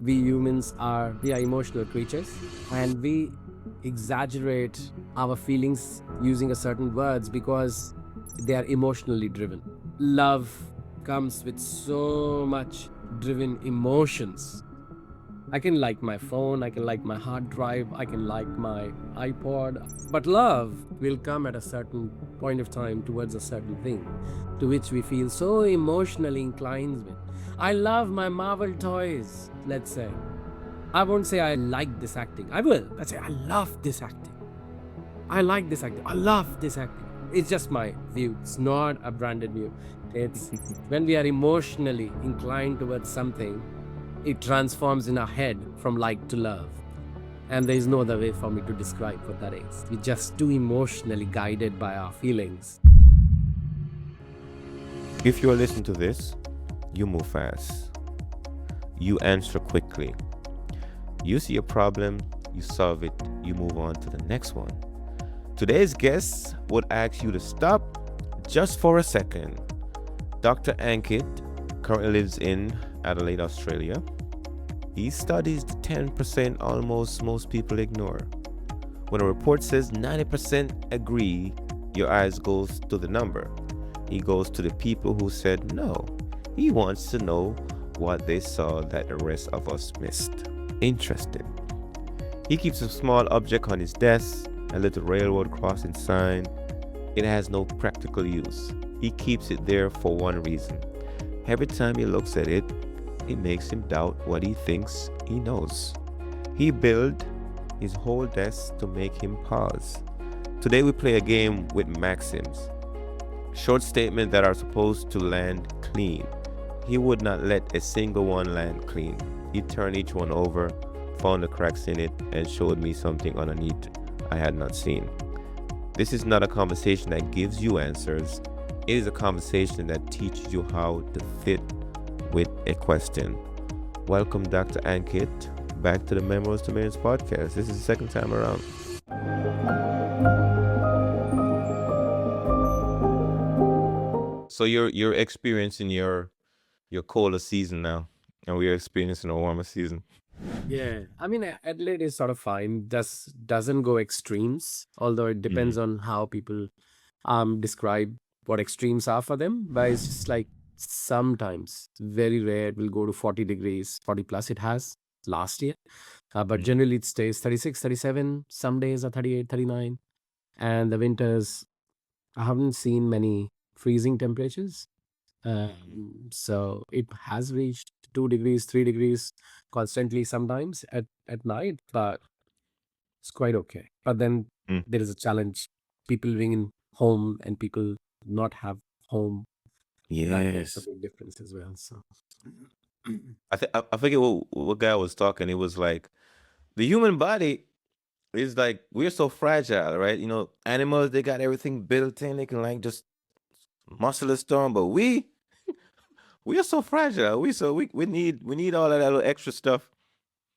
we humans we are emotional creatures, and we exaggerate our feelings using a certain words because they are emotionally driven. Love comes with so much driven emotions. I can like my phone, I can like my hard drive, I can like my iPod, but love will come at a certain point of time towards a certain thing to which we feel so emotionally inclined with. I love my Marvel toys, let's say. I won't say I like this acting. I will. Let's say I love this acting. I like this acting. I love this acting. It's just my view. It's not a branded view. It's when we are emotionally inclined towards something, it transforms in our head from like to love. And there is no other way for me to describe what that is. We're just too emotionally guided by our feelings. If you're listening to this, you move fast. You answer quickly. You see a problem, you solve it, you move on to the next one. Today's guest would ask you to stop just for a second. Dr. Ankit currently lives in Adelaide, Australia. He studies the 10% almost most people ignore. When a report says 90% agree, your eyes goes to the number. He goes to the people who said no. He wants to know what they saw that the rest of us missed. Interesting. He keeps a small object on his desk, a little railroad crossing sign. It has no practical use. He keeps it there for one reason. Every time he looks at it, it makes him doubt what he thinks he knows. He built his whole desk to make him pause. Today we play a game with Maxims. Short statements that are supposed to land clean. He would not let a single one land clean. He turned each one over, found the cracks in it, and showed me something underneath I had not seen. This is not a conversation that gives you answers. It is a conversation that teaches you how to fit with a question. Welcome, Dr. Ankit, back to the Memoirs to Millions podcast. This is the second time around. So you're experiencing your colder season now, and we're experiencing a warmer season. Yeah, I mean, Adelaide is sort of fine. Doesn't go extremes, although it depends on how people describe what extremes are for them. But it's just like sometimes, very rare, it will go to 40 degrees, 40 plus. It has last year, but generally it stays 36, 37. Some days are 38, 39, and the winters I haven't seen many freezing temperatures. So it has reached 2 degrees, 3 degrees constantly sometimes at night, but it's quite okay. But then Mm. there is a challenge. People being in home and people not have home. That makes a Yes. big difference as well. So I forget what guy was talking. It was like the human body is like we're so fragile, right? You know, animals they got everything built in. They can like just muscle a storm, but we are so fragile. We need all of that little extra stuff.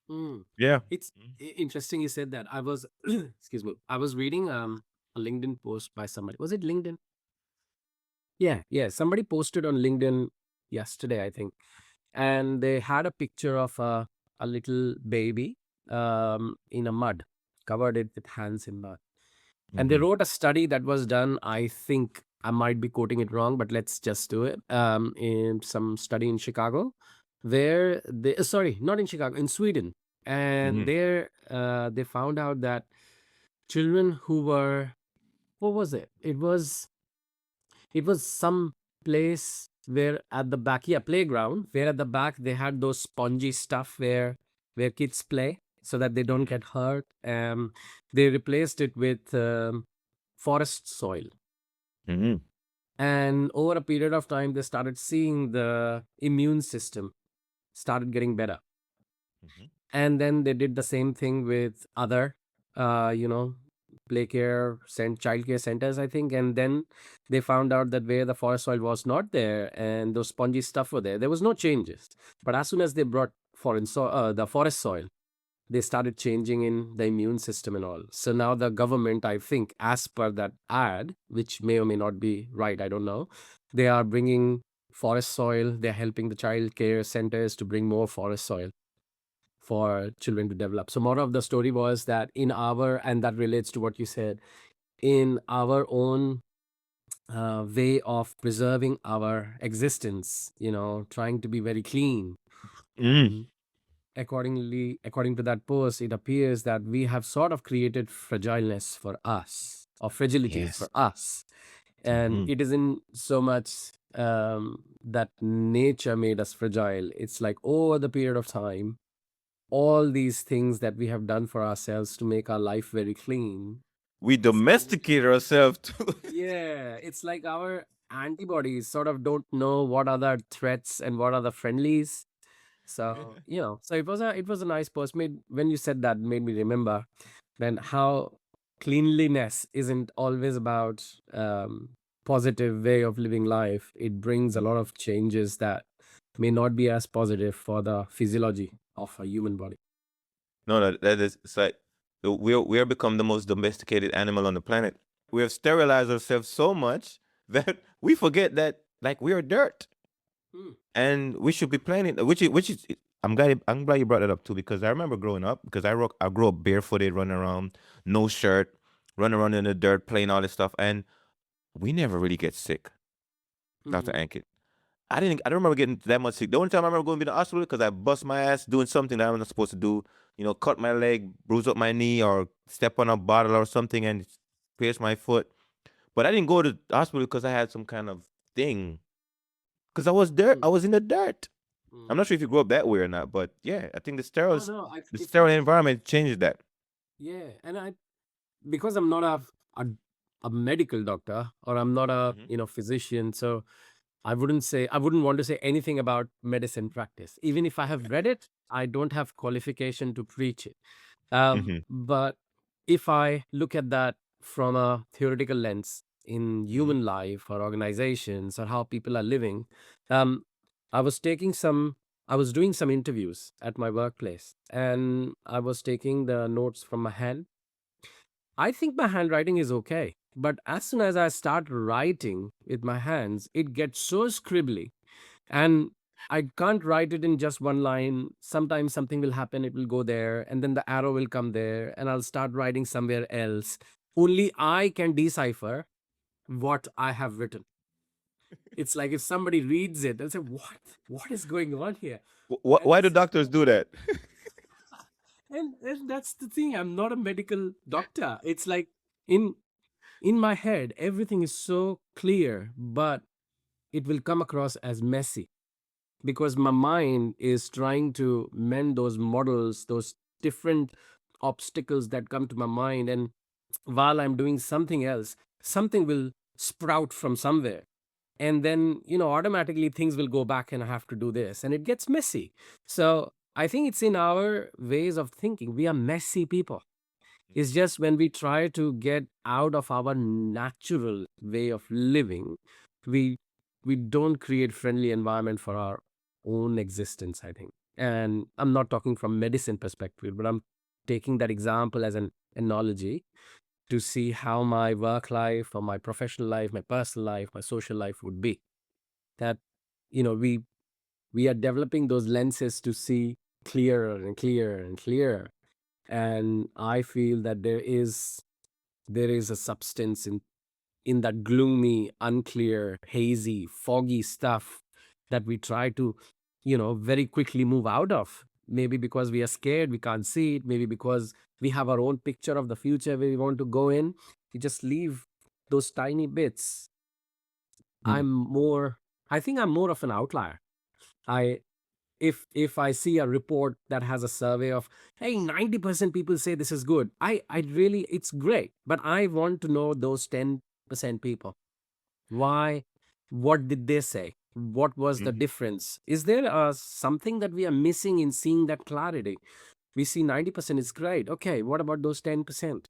mm, Yeah. it's interesting you said that. I was excuse me. I was reading a LinkedIn post by somebody. Was it LinkedIn? Yeah. Somebody posted on LinkedIn yesterday, I think, and they had a picture of a little baby in a mud, covered it with hands in mud. And they Mm-hmm. wrote a study that was done, I think I might be quoting it wrong, but let's just do it. In some study in Chicago, where they, sorry, not in Chicago, in Sweden. And Mm-hmm. there they found out that children who were, what was it? It was some place where at the back, yeah, playground, where at the back they had those spongy stuff where kids play so that they don't get hurt. They replaced it with forest soil. Mm-hmm. And over a period of time, they started seeing the immune system started getting better. Mm-hmm. And then they did the same thing with other, you know, play care, child care centers, I think. And then they found out that where the forest soil was not there and those spongy stuff were there, there was no changes. But as soon as they brought the forest soil, they started changing in the immune system and all. So now the government, I think, as per that ad, which may or may not be right, I don't know, they are bringing forest soil. They're helping the child care centers to bring more forest soil. for children to develop. So, more of the story was that in our, and that relates to what you said, in our own way of preserving our existence, trying to be very clean. Mm. Mm. According to that post, it appears that we have sort of created fragileness for us, or fragility Yes. for us. And Hmm. it isn't so much that nature made us fragile. It's like over the period of time, all these things that we have done for ourselves to make our life very clean. We domesticate ourselves too. Yeah, it's like our antibodies sort of don't know what are the threats and what are the friendlies. So, so it was a nice post. Made when you said that made me remember then how cleanliness isn't always about positive way of living life. It brings a lot of changes that may not be as positive for the physiology of a human body. No, no, that is, it's like we are become the most domesticated animal on the planet. We have sterilized ourselves so much that we forget that like we are dirt Hmm. and we should be planning. Which is I'm glad you brought that up too, because I remember growing up, because I grew up barefooted, running around, no shirt, running around in the dirt, playing all this stuff, and we never really get sick, Dr. Mhm. Ankit. I don't remember getting that much sick. The only time I remember going to the hospital because I bust my ass doing something that I'm not supposed to do. Cut my leg, bruise up my knee, or step on a bottle or something and pierce my foot. But I didn't go to the hospital because I had some kind of thing. Because I was dirt. Hmm. I was in the dirt. I'm Hmm. not sure if you grew up that way or not, but yeah, I think Oh no, the if sterile I environment changed that. yeah, and because I'm not a a medical doctor, or I'm not a Hmm. physician, so I wouldn't want to say anything about medicine practice. Even if I have read it, I don't have qualification to preach it. Hmm. But if I look at that from a theoretical lens in Hmm. human life or organizations or how people are living, um, I was taking some, I was doing some interviews at my workplace, and I was taking the notes from my hand. I think my handwriting is okay. But as soon as I start writing with my hands, it gets so scribbly, and I can't write it in just one line. Sometimes something will happen, it will go there, and then the arrow will come there, and I'll start writing somewhere else. Only I can decipher what I have written. It's like if somebody reads it, they'll say, "What? What is going on here?" And Why do it's doctors do that? and that's the thing. I'm not a medical doctor. It's like in in my head, everything is so clear, but it will come across as messy because my mind is trying to mend those models, those different obstacles that come to my mind. And while I'm doing something else, something will sprout from somewhere. And then, automatically things will go back and I have to do this and it gets messy. So I think it's in our ways of thinking. We are messy people. It's just when we try to get out of our natural way of living, we we don't create friendly environment for our own existence, I think. And I'm not talking from medicine perspective, but I'm taking that example as an analogy to see how my work life or my professional life, my personal life, my social life would be. That we are developing those lenses to see clearer and clearer and clearer. And I feel that there is a substance in that gloomy, unclear, hazy, foggy stuff that we try to very quickly move out of. Maybe because we are scared, we can't see it. Maybe because we have our own picture of the future where we want to go in. We just leave those tiny bits. Mm. I'm more i think i'm more of an outlier. I if I see a report that has a survey of, hey, 90% people say this is good, I really, it's great, but I want to know those 10% people. Why? What did they say? What was the Mhm. difference? Is there something that we are missing in seeing that clarity? We see 90% is great. Okay, what about those 10%?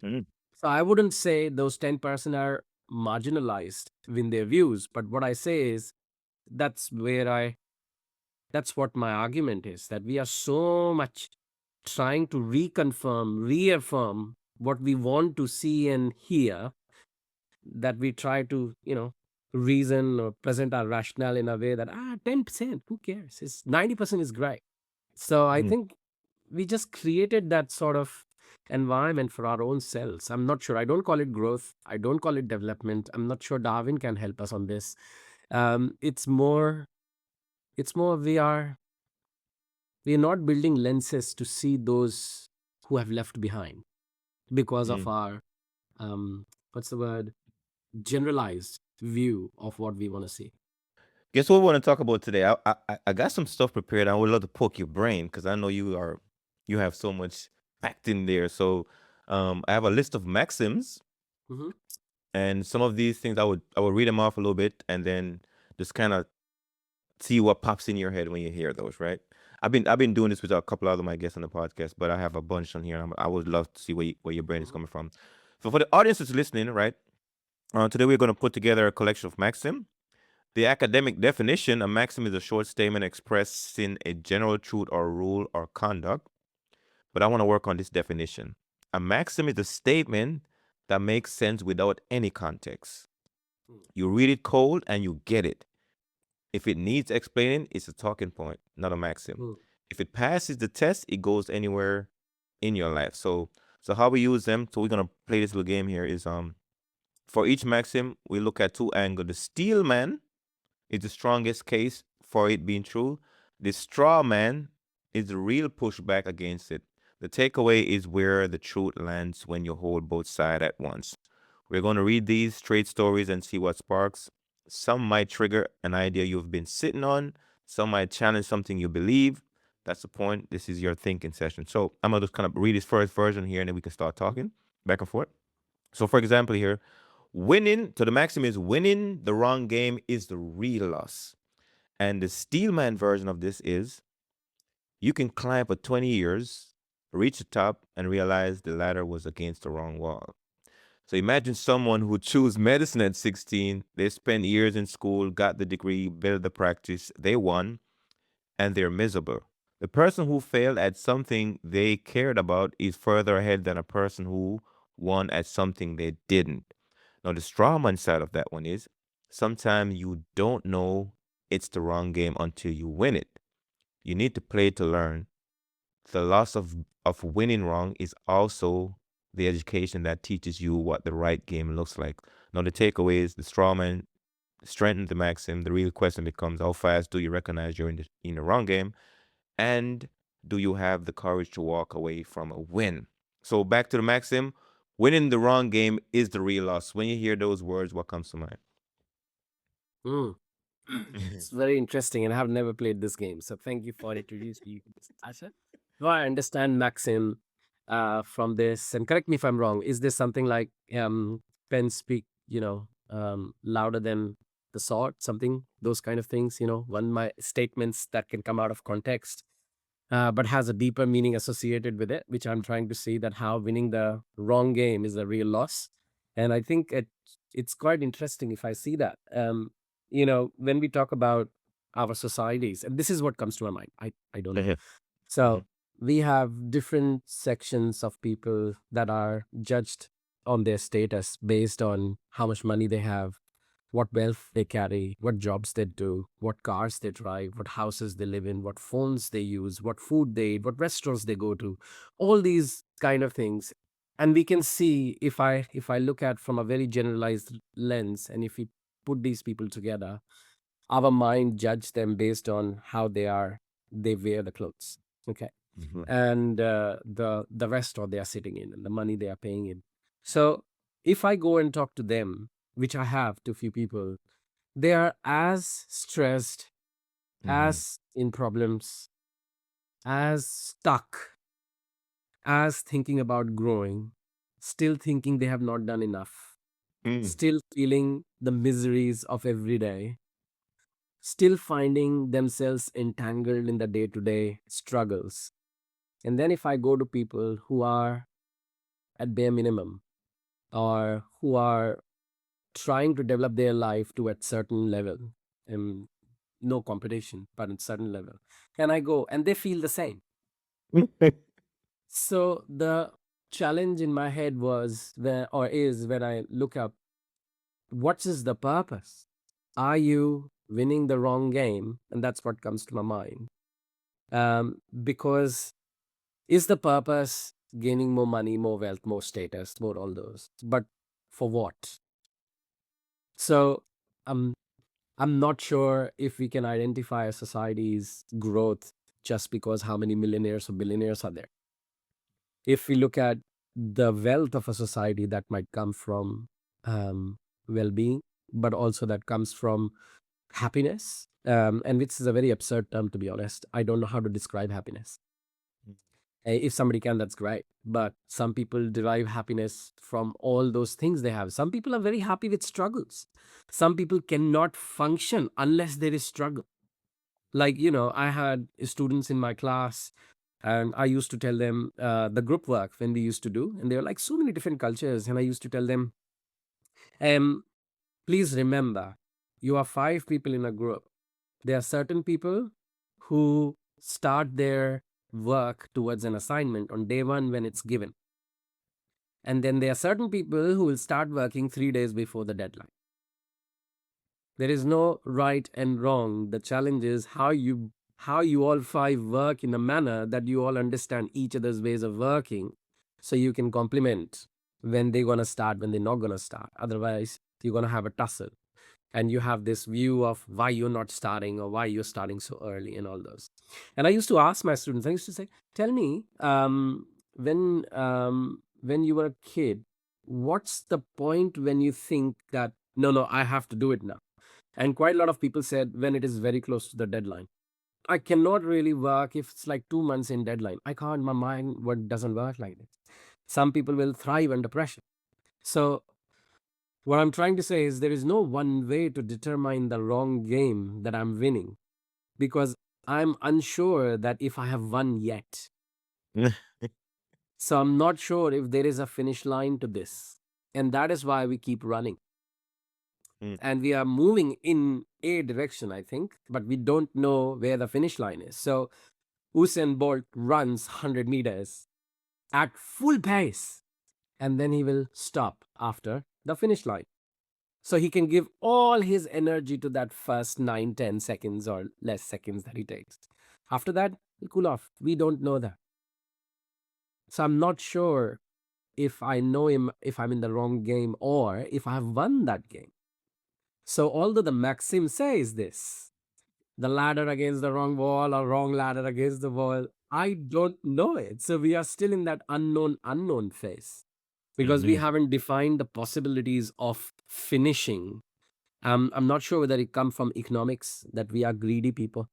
Mhm. So I wouldn't say those 10% are marginalized in their views, but what I say is that's where I that's what my argument is, that we are so much trying to reconfirm, reaffirm what we want to see and hear, that we try to, reason or present our rationale in a way that, 10%, who cares? It's 90% is great. So I Mhm. think we just created that sort of environment for our own selves. I'm not sure. I don't call it growth. I don't call it development. I'm not sure Darwin can help us on this. It's more. It's more. We are not building lenses to see those who have left behind because of Mm. our what's the word, generalized view of what we want to see. Guess what we want to talk about today? I got some stuff prepared. I would love to poke your brain because I know you have so much packed in there. So I have a list of maxims, Hmm. and some of these things I would read them off a little bit and then just kind of see what pops in your head when you hear those, right? I've been doing this with a couple other my guests on the podcast, but I have a bunch on here. And I would love to see where your brain is coming from. So for the audience that's listening, right? Today we're going to put together a collection of maxim. The academic definition: a maxim is a short statement expressing a general truth or rule or conduct. But I want to work on this definition. A maxim is a statement that makes sense without any context. You read it cold and you get it. If it needs explaining, it's a talking point, not a maxim. Mm. If it passes the test, it goes anywhere in your life. So how we use them? So we're gonna play this little game here. Is for each maxim we look at two angles. The steel man is the strongest case for it being true. The straw man is the real pushback against it. The takeaway is where the truth lands when you hold both sides at once. We're going to read these trade stories and see what sparks. Some might trigger an idea you've been sitting on, some might challenge something you believe. That's the point. This is your thinking session. So I'm going to just kind of read this first version here and then we can start talking back and forth. So, for example, here, winning, to the maxim is winning the wrong game is the real loss. And the Steelman version of this is you can climb for 20 years, reach the top, and realize the ladder was against the wrong wall. So imagine someone who chose medicine at 16. They spent years in school, got the degree, built the practice, they won, and they're miserable. The person who failed at something they cared about is further ahead than a person who won at something they didn't. Now, the strawman side of that one is sometimes you don't know it's the wrong game until you win it. You need to play to learn. The loss of winning wrong is also the education that teaches you what the right game looks like. Now, the takeaway is the strawman strengthens the maxim. The real question becomes how fast do you recognize you're in the wrong game? And do you have the courage to walk away from a win? So, back to the maxim: winning the wrong game is the real loss. When you hear those words, what comes to mind? Mm. It's very interesting, and I have never played this game. So thank you for introducing me to this, Asha. Do I understand Maxim from this? And correct me if I'm wrong. Is this something like pen speak, louder than the sword? Something, those kind of things, one my statements that can come out of context, but has a deeper meaning associated with it, which I'm trying to see that how winning the wrong game is a real loss. And I think it's quite interesting if I see that. When we talk about our societies, and this is what comes to my mind. I don't know. Mhm. So we have different sections of people that are judged on their status based on how much money they have, what wealth they carry, what jobs they do, what cars they drive, what houses they live in, what phones they use, what food they eat, what restaurants they go to, all these kind of things. And we can see, if I look at from a very generalized lens, and if we put these people together, our mind judge them based on how they wear the clothes. Okay. Mhm. And the restaurant they are sitting in and the money they are paying in. So if I go and talk to them, which I have to few people, they are as stressed, Mhm. as in problems, as stuck, as thinking about growing, still thinking they have not done enough, Mm. still feeling the miseries of every day, still finding themselves entangled in the day to day struggles. And then if I go to people who are at bare minimum, or who are trying to develop their life to a certain level, and no competition, but at certain level, and I go and they feel the same. So the challenge in my head was when, or is when I look up, what is the purpose? Are you winning the wrong game? And that's what comes to my mind. Because Is the purpose gaining more money, more wealth, more status, more all those? But for what? So um, I'm not sure if we can identify a society's growth just because how many millionaires or billionaires are there. If we look at the wealth of a society, that might come from um, well-being, but also that comes from happiness, and which is a very absurd term, to be honest. I don't know how to describe happiness. If somebody can, that's great. But some people derive happiness from all those things they have. Some people are very happy with struggles. Some people cannot function unless there is struggle. Like, I had students in my class, and I used to tell them the group work when we used to do, and they were like so many different cultures. And I used to tell them, um, please remember, you are five people in a group. There are certain people who start their work towards an assignment on day one when it's given. And then there are certain people who will start working 3 days before the deadline. There is no right and wrong. The challenge is how you all five work in a manner that you all understand each other's ways of working, so you can complement when they're gonna start, when they're not gonna start. Otherwise, you're gonna have a tussle, and you have this view of why you're not starting or why you're starting so early and all those. And I used to ask my students, I used to say, tell me, when you were a kid, what's the point when you think that no, I have to do it now? And quite a lot of people said when it is very close to the deadline. I cannot really work if it's like 2 months in deadline. I can't, my mind what doesn't work like this. Some people will thrive under pressure. So what I'm trying to say is there is no one way to determine the wrong game that I'm winning, because I'm unsure that if I have won yet. So I'm not sure if there is a finish line to this. And that is why we keep running. Mm, And we are moving in a direction, I think, but we don't know where the finish line is. So Usain Bolt runs 100 meters at full pace, and then he will stop after the finish line. So he can give all his energy to that first 9, 10 seconds or less seconds that he takes. After that, he'll cool off. We don't know that. So I'm not sure if I know him, if I'm in the wrong game, or if I have won that game. So although the Maxim says this, the ladder against the wrong wall or wrong ladder against the wall, I don't know it. So we are still in that unknown phase, because we mhm, haven't defined the possibilities of finishing. I'm not sure whether it comes from economics, that we are greedy people.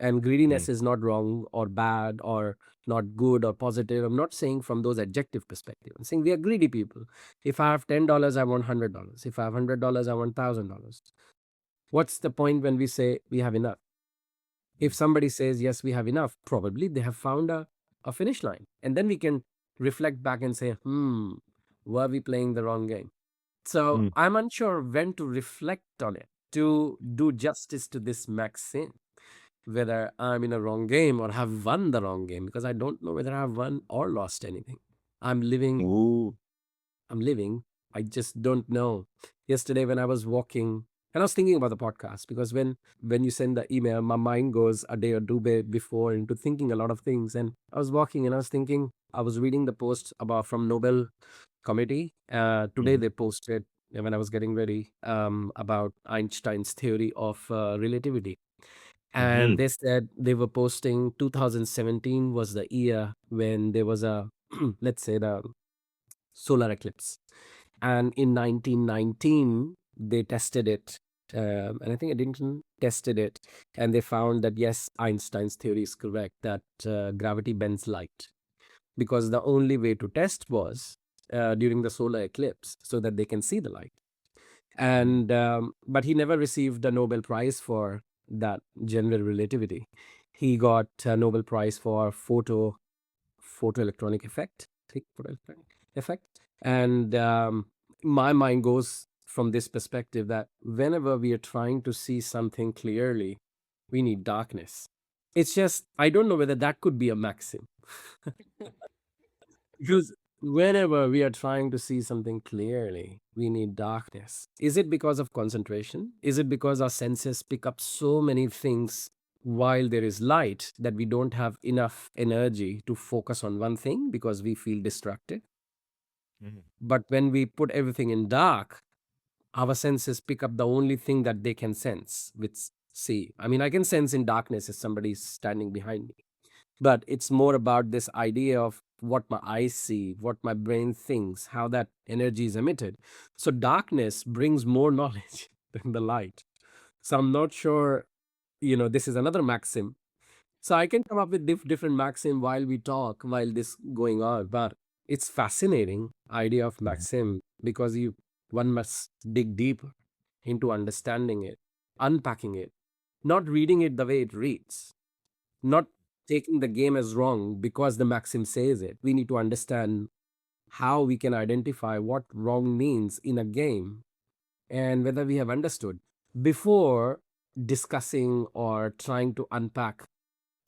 And mm, greediness is not wrong or bad or not good or positive. I'm not saying from those adjective perspective. I'm saying we are greedy people. If I have $10, I want $100. If I have $100, I want $1,000. What's the point when we say we have enough? If somebody says, yes, we have enough, probably they have found a finish line. And then we can reflect back and say, were we playing the wrong game? So mm, I'm unsure when to reflect on it to do justice to this maxim, whether I'm in a wrong game or have won the wrong game, because I don't know whether I've won or lost anything. I'm living ooh, I'm living. I just don't know. Yesterday, when I was walking, and I was thinking about the podcast, because when you send the email, my mind goes a day or two before into thinking a lot of things. And I was walking, and I was thinking, I was reading the post about from Nobel Committee. Today mhm, they posted, when I was getting ready, about Einstein's theory of relativity. And mhm, they said they were posting 2017 was the year when there was a let's say the solar eclipse. And in 1919, they tested it. And I think Eddington tested it. And they found that, yes, Einstein's theory is correct, that gravity bends light. Because the only way to test was during the solar eclipse so that they can see the light. mhm, And but he never received a Nobel Prize for that general relativity. He got a Nobel Prize for photoelectronic effect. Think photoelectronic effect. And my mind goes from this perspective that whenever we are trying to see something clearly, we need darkness. It's just I don't know whether that could be a maxim. Because whenever we are trying to see something clearly, we need darkness. Is it because of concentration? Is it because our senses pick up so many things while there is light, that we don't have enough energy to focus on one thing because we feel distracted. Mhm. But when we put everything in dark, our senses pick up the only thing that they can sense, which see. I mean, I can sense in darkness if somebody's standing behind me. But it's more about this idea of what my eyes see, what my brain thinks, how that energy is emitted. So darkness brings more knowledge than the light. So I'm not sure, this is another maxim. So I can come up with different maxim while we talk, while this going on. But it's fascinating idea of Mhm. maxim because one must dig deep into understanding it, unpacking it, not reading it the way it reads, not taking the game as wrong because the maxim says it. We need to understand how we can identify what wrong means in a game and whether we have understood before discussing or trying to unpack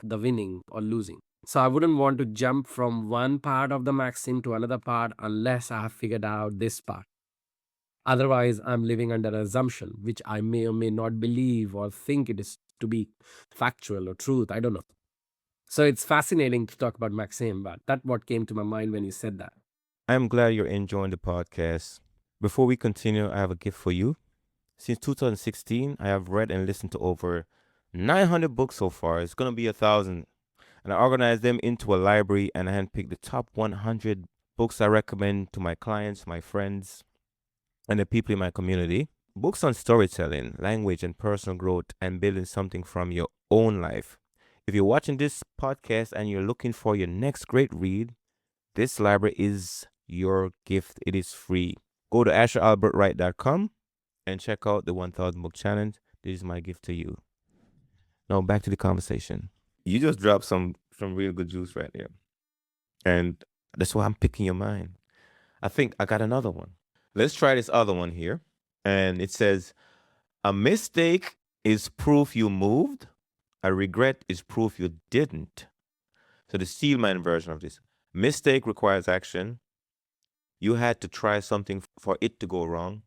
the winning or losing. So I wouldn't want to jump from one part of the maxim to another part unless I have figured out this part. Otherwise, I'm living under an assumption, which I may or may not believe or think it is to be factual or truth. I don't know. So it's fascinating to talk about Maxim, but that what came to my mind when you said that. I'm glad you're enjoying the podcast. Before we continue, I have a gift for you. Since 2016, I have read and listened to over 900 books so far. It's going to be 1,000. And I organized them into a library and I handpicked the top 100 books I recommend to my clients, my friends, and the people in my community. Books on storytelling, language, and personal growth, and building something from your own life. If you're watching this podcast and you're looking for your next great read, this library is your gift. It is free. Go to asheralbertwright.com and check out the 1000 Book Challenge. This is my gift to you. Now back to the conversation. You just dropped some real good juice right there. And that's why I'm picking your mind. I think I got another one. Let's try this other one here. And it says, a mistake is proof you moved. A regret is proof you didn't. So the Steelman version of this. Mistake requires action. You had to try something for it to go wrong.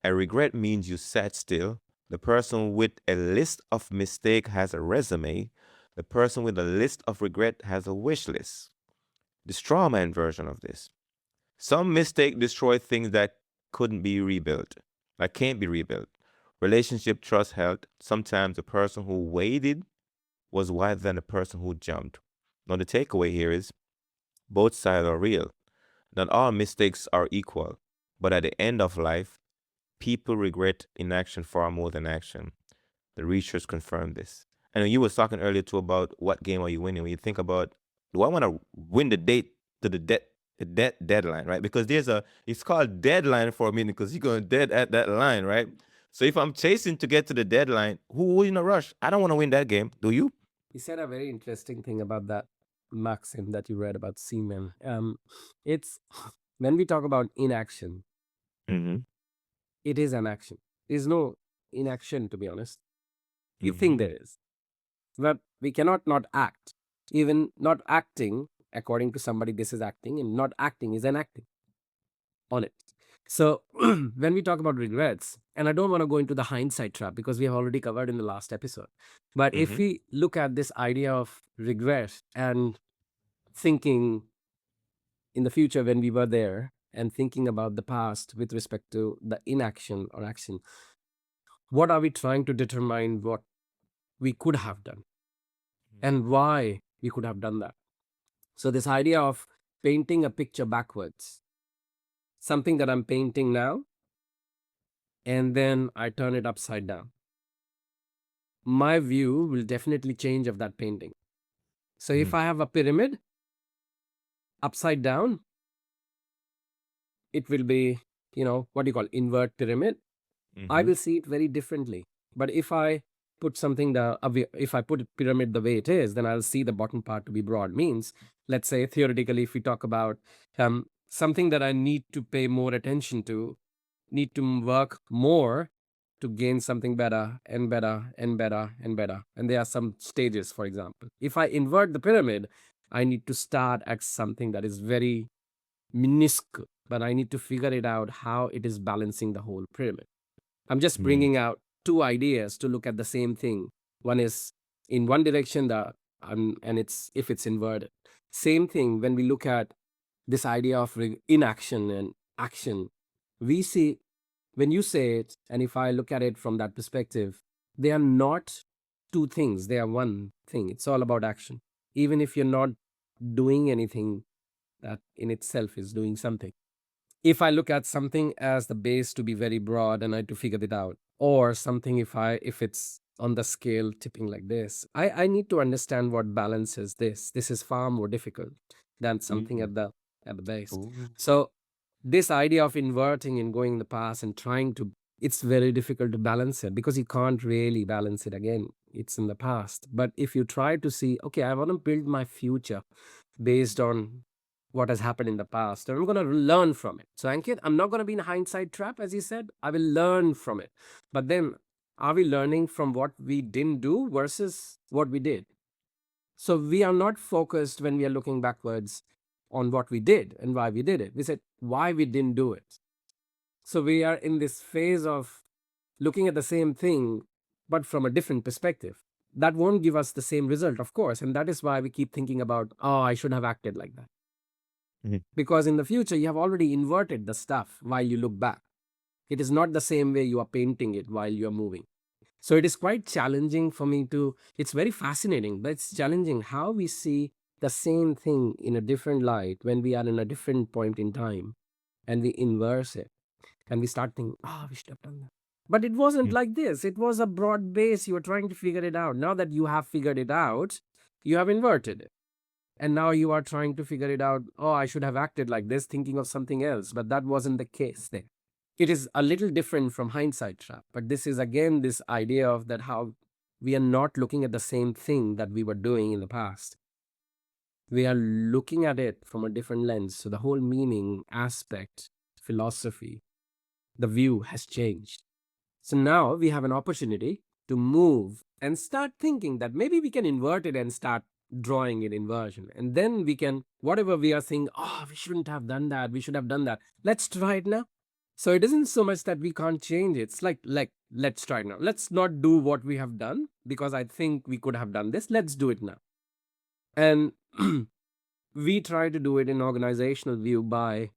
A regret means you sat still. The person with a list of mistake has a resume. The person with a list of regret has a wish list. The strawman version of this. Some mistake destroy things that couldn't be rebuilt, that can't be rebuilt. Relationship, trust, health. Sometimes the person who waited was wiser than the person who jumped. Now the takeaway here is both sides are real. Not all mistakes are equal, but at the end of life, people regret inaction far more than action. The research confirmed this. And you was talking earlier too about what game are you winning. When you think about, do I want to win the date to the deadline, right? Because it's called deadline for a minute because you're going dead at that line, right? So if I'm chasing to get to the deadline, who in a rush? I don't want to win that game. Do you? You said a very interesting thing about that maxim that you read about semen. It's when we talk about inaction, Mm-hmm. it is an action. There's no inaction, to be honest. You think Mm-hmm. there is, but we cannot not act. Even not acting, according to somebody, this is acting, and not acting is an acting on it. So when we talk about regrets, and I don't want to go into the hindsight trap because we have already covered in the last episode, but if Mm-hmm. we look at this idea of regret and thinking in the future when we were there and thinking about the past with respect to the inaction or action, what are we trying to determine what we could have done and why we could have done that? So, this idea of painting a picture backwards, something that I'm painting now, and then I turn it upside down, my view will definitely change of that painting. So, if I have a pyramid upside down, it will be, what do you call invert pyramid. I Mm-hmm. will see it very differently. But if I put something if I put a pyramid the way it is, then I'll see the bottom part to be broad. Means, let's say theoretically, if we talk about something that I need to pay more attention to, need to work more to gain something better and better and better and better. And there are some stages, for example. If I invert the pyramid, I need to start at something that is very minuscule, but I need to figure it out how it is balancing the whole pyramid. I'm just Mm-hmm. bringing out two ideas to look at the same thing. One is in one direction, and it's if it's inverted. Same thing when we look at this idea of inaction and action. We see, when you say it, and if I look at it from that perspective, they are not two things, they are one thing. It's all about action. Even if you're not doing anything, that in itself is doing something. If I look at something as the base to be very broad and I to figure it out, or something, if it's on the scale tipping like this, I need to understand what balances this. This is far more difficult than something Mm. at the base. Ooh. So this idea of inverting and going in the past and trying to, it's very difficult to balance it because you can't really balance it again. It's in the past. But if you try to see, okay, I want to build my future based on what has happened in the past, and I'm going to learn from it. So, Ankit, I'm not going to be in a hindsight trap, as you said. I will learn from it. But then, are we learning from what we didn't do versus what we did? So, we are not focused when we are looking backwards on what we did and why we did it. We said why we didn't do it. So, we are in this phase of looking at the same thing, but from a different perspective. That won't give us the same result, of course. And that is why we keep thinking about, oh, I should have acted like that. Mhm. Because in the future, you have already inverted the stuff while you look back. It is not the same way you are painting it while you are moving. So it is quite challenging for me to, it's very fascinating, but it's challenging how we see the same thing in a different light when we are in a different point in time, and we inverse it and we start thinking, oh, we should have done that. But it wasn't Mm. like this. It was a broad base. You were trying to figure it out. Now that you have figured it out, you have inverted it. And now you are trying to figure it out. Oh, I should have acted like this, thinking of something else. But that wasn't the case there. It is a little different from hindsight trap. But this is again this idea of that how we are not looking at the same thing that we were doing in the past. We are looking at it from a different lens. So the whole meaning, aspect, philosophy, the view has changed. So now we have an opportunity to move and start thinking that maybe we can invert it and start drawing it inversion. And then we can, whatever we are saying, oh, we shouldn't have done that, we should have done that. Let's try it now. So it isn't so much that we can't change it. It's like let's try it now. Let's not do what we have done because I think we could have done this. Let's do it now. And we try to do it in organizational view by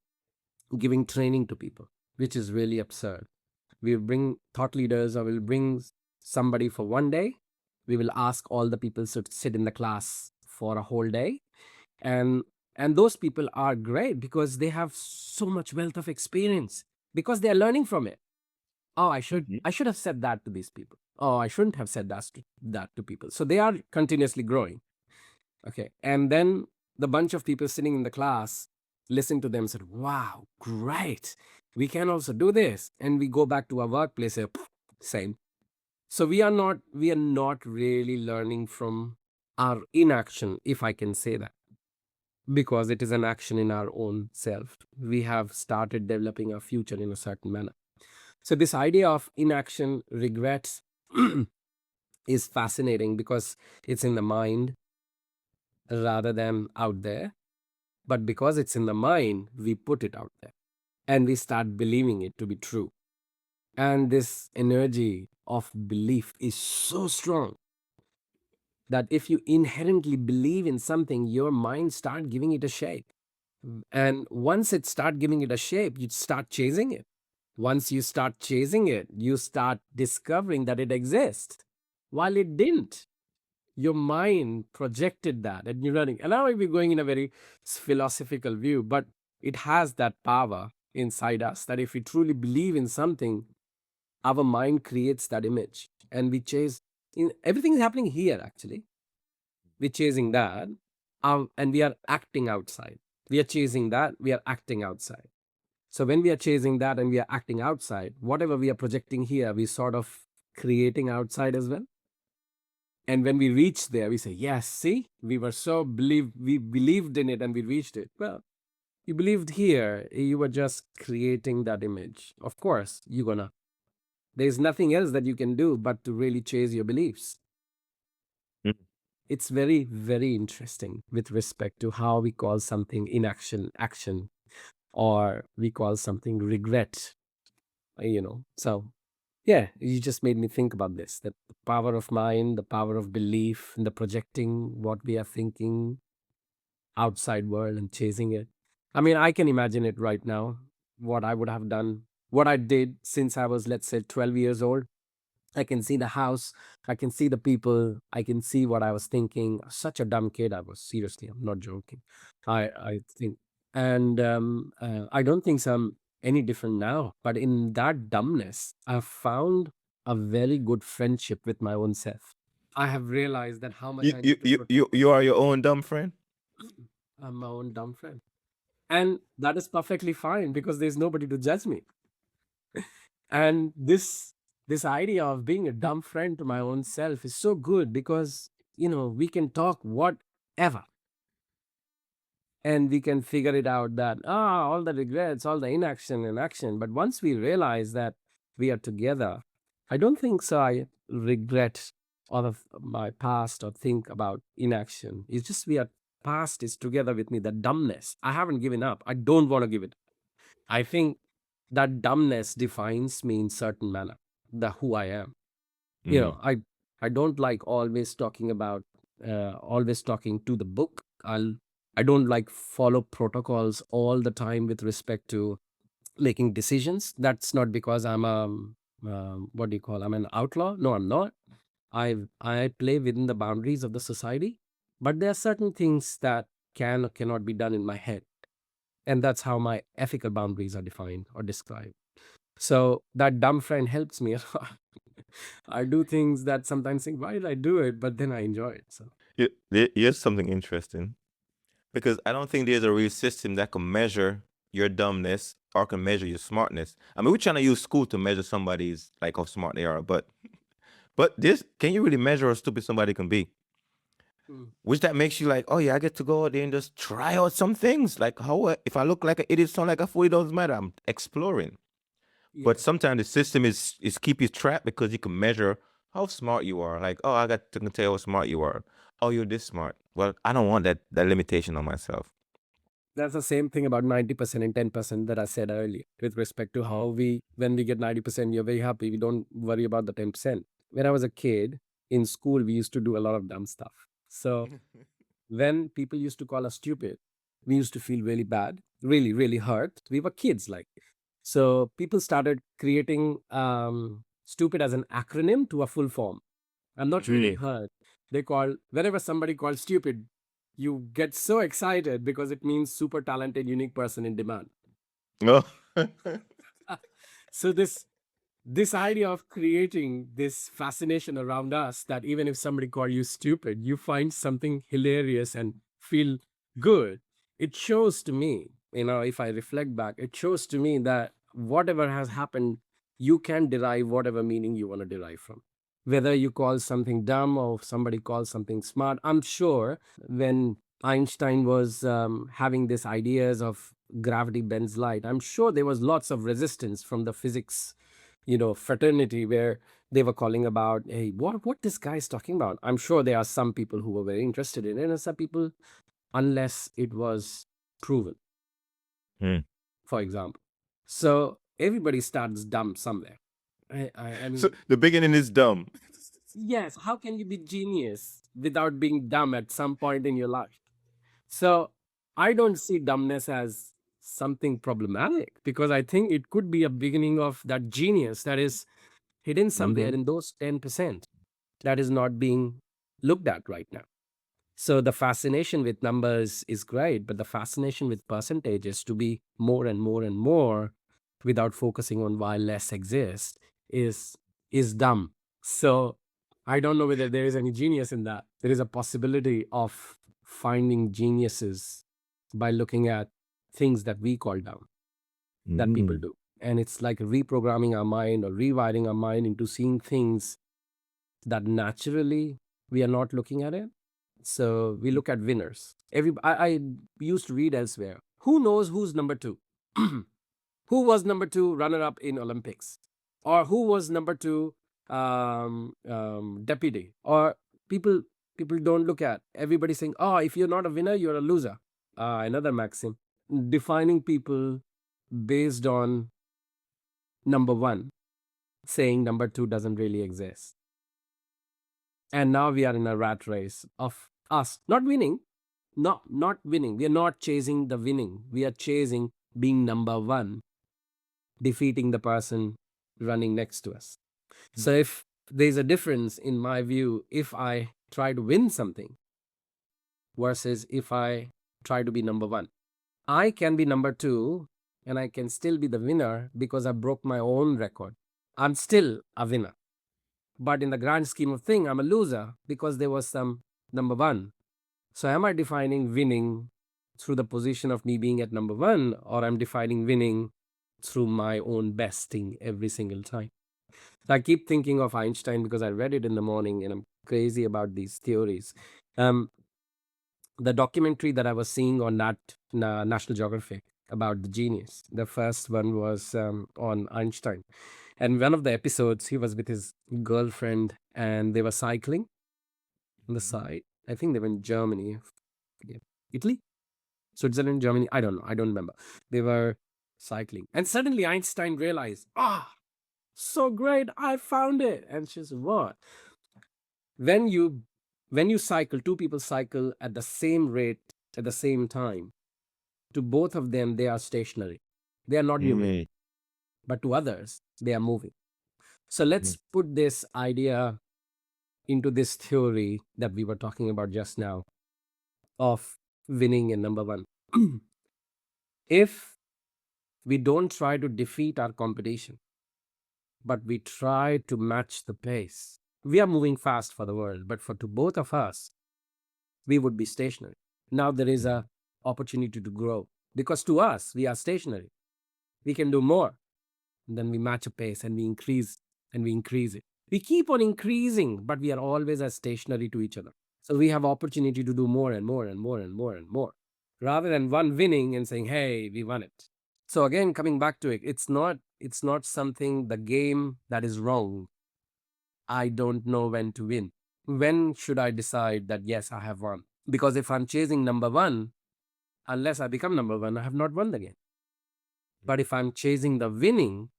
giving training to people, which is really absurd. We will bring thought leaders or we'll bring somebody for one day. We will ask all the people to sit in the class for a whole day. And and those people are great because they have so much wealth of experience because they are learning from it. Oh, Mhm. I should have said that to these people. Oh, I shouldn't have said that to people. So they are continuously growing. Okay. And then the bunch of people sitting in the class listening to them said, wow, great. We can also do this. And we go back to our workplace, say, same. So we are not really learning from our inaction, if I can say that, because it is an action in our own self. We have started developing our future in a certain manner. So this idea of inaction, regrets, is fascinating because it's in the mind rather than out there. But because it's in the mind, we put it out there and we start believing it to be true. And this energy of belief is so strong that if you inherently believe in something, your mind start giving it a shape. And once it start giving it a shape, you start chasing it. Once you start chasing it, you start discovering that it exists while it didn't. Your mind projected that and you're running. And now we're going in a very philosophical view, but it has that power inside us that if we truly believe in something, our mind creates that image and we chase. Everything is happening here actually. We're chasing that, and we are acting outside. We are chasing that, we are acting outside. So when we are chasing that and we are acting outside, whatever we are projecting here, we sort of creating outside as well. And when we reach there, we say, yes, see, we believed in it and we reached it. Well, you believed here, you were just creating that image. Of course, there's nothing else that you can do but to really chase your beliefs. Mm. It's very, very interesting with respect to how we call something inaction, action, or we call something regret, So Yeah, you just made me think about this, that the power of mind, the power of belief, and the projecting what we are thinking outside world and chasing it. I mean, I can imagine it right now, what I would have done, what I did since I was, let's say, 12 years old. I can see the house, I can see the people, I can see what I was thinking. Such a dumb kid I was. Seriously, I'm not joking. I think, and I don't think so I'm any different now. But in that dumbness, I've found a very good friendship with my own self. I have realized that how much You I you need to you protect. you, you are your own dumb friend. I'm my own dumb friend, and that is perfectly fine because there's nobody to judge me. And this idea of being a dumb friend to my own self is so good because we can talk whatever and we can figure it out that all the regrets, all the inaction and action. But once we realize that we are together, I don't think so I regret all of my past or think about inaction. It's just we are past is together with me. The dumbness, I haven't given up, I don't want to give it. I think that dumbness defines me in certain manner, the who I am. you Mm. know i I don't like always talking about always talking to the book. I don't like follow protocols all the time with respect to making decisions. That's not because I'm a what do you call, I'm an outlaw. No, I'm not. I play within the boundaries of the society, but there are certain things that can or cannot be done in my head, and that's how my ethical boundaries are defined or described. So that dumb friend helps me a lot. I do things that sometimes think, why did I do it? But then I enjoy it. So Here's something interesting because I don't think there's a real system that can measure your dumbness or can measure your smartness. I mean, we're trying to use school to measure somebody's like how smart they are, but this can you really measure how stupid somebody can be? mm, Which that makes you like, oh yeah, I get to go out there and just try out some things. Like how if I look like an idiot, sound like a fool, it doesn't matter. I'm exploring. But yeah, sometimes the system is keep you trapped because you can measure how smart you are. Like, oh, I got to can tell how smart you are. Oh, you're this smart. Well, I don't want that limitation on myself. that's the same thing about 90% and 10% that I said earlier with respect to how when we get 90%, you're very happy. We don't worry about the 10%. When I was a kid in school, we used to do a lot of dumb stuff. So when people used to call us stupid, we used to feel really bad, really, really hurt. We were kids, like. So people started creating stupid as an acronym to a full form. I'm not sure if you Really? heard. They call whenever somebody calls stupid, you get so excited because it means super talented, unique person in demand. No. So this idea of creating this fascination around us, that even if somebody call you stupid, you find something hilarious and feel good. It shows to me, if I reflect back, it shows to me that whatever has happened, you can derive whatever meaning you want to derive from. Whether you call something dumb or somebody calls something smart, I'm sure when Einstein was having these ideas of gravity bends light, I'm sure there was lots of resistance from the physics fraternity, where they were calling about, hey, what this guy is talking about. I'm sure there are some people who were very interested in it, and some people, unless it was proven, Hmm. for example. So everybody starts dumb somewhere. I So mean, the beginning is dumb. yes, how can you be genius without being dumb at some point in your life? So I don't see dumbness as something problematic, because I think it could be a beginning of that genius that is hidden somewhere Mm-hmm. in those 10% that is not being looked at right now. So the fascination with numbers is great, but the fascination with percentages, to be more and more and more without focusing on why less exists, is is dumb. So I don't know whether there is any genius in that. There is a possibility of finding geniuses by looking at things that we call dumb, that people Mm. do. And it's like reprogramming our mind or rewiring our mind into seeing things that naturally we are not looking at it. So we look at winners. I used to read elsewhere. Who knows who's number two? Who was number two runner up in Olympics? Or who was number two deputy? Or people people don't look at. Everybody saying, oh, if you're not a winner, you're a loser. Another maxim. Defining people based on number one saying number two doesn't really exist. And now we are in a rat race of us not winning, not winning. We are not chasing the winning. We are chasing being number one, defeating the person running next to us. So if there's a difference in my view, if I try to win something versus if I try to be number one, I can be number two and I can still be the winner because I broke my own record. I'm still a winner. But in the grand scheme of thing, I'm a loser because there was some number one. So am I defining winning through the position of me being at number one, or I'm defining winning through my own besting every single time? So I keep thinking of Einstein because I read it in the morning and I'm crazy about these theories. Um, the documentary that I was seeing on National Geographic about the genius, the first one was on Einstein. And one of the episodes, he was with his girlfriend and they were cycling on the side. I think they were in Germany, forget, Italy, Switzerland, Germany. I don't know. I don't remember. They were cycling. And suddenly Einstein realized, so great, I found it. And she said, what? When you cycle, two people cycle at the same rate at the same time, to both of them, they are stationary. They are not moving. Mm, But to others, they are moving. So let's put this idea into this theory that we were talking about just now of winning and number one. If we don't try to defeat our competition, but we try to match the pace, we are moving fast for the world, but for to both of us, we would be stationary. Now there is a opportunity to grow because to us, we are stationary. We can do more. And then we match a pace and we increase it. We keep on increasing, but we are always as stationary to each other. So we have opportunity to do more and more and more and more and more, rather than one winning and saying, "Hey, we won it." So again, coming back to it, it's not something the game that is wrong. I don't know when to win. When should I decide that yes, I have won? Because if I'm chasing number one, unless I become number one, I have not won the game. But if I'm chasing the winning,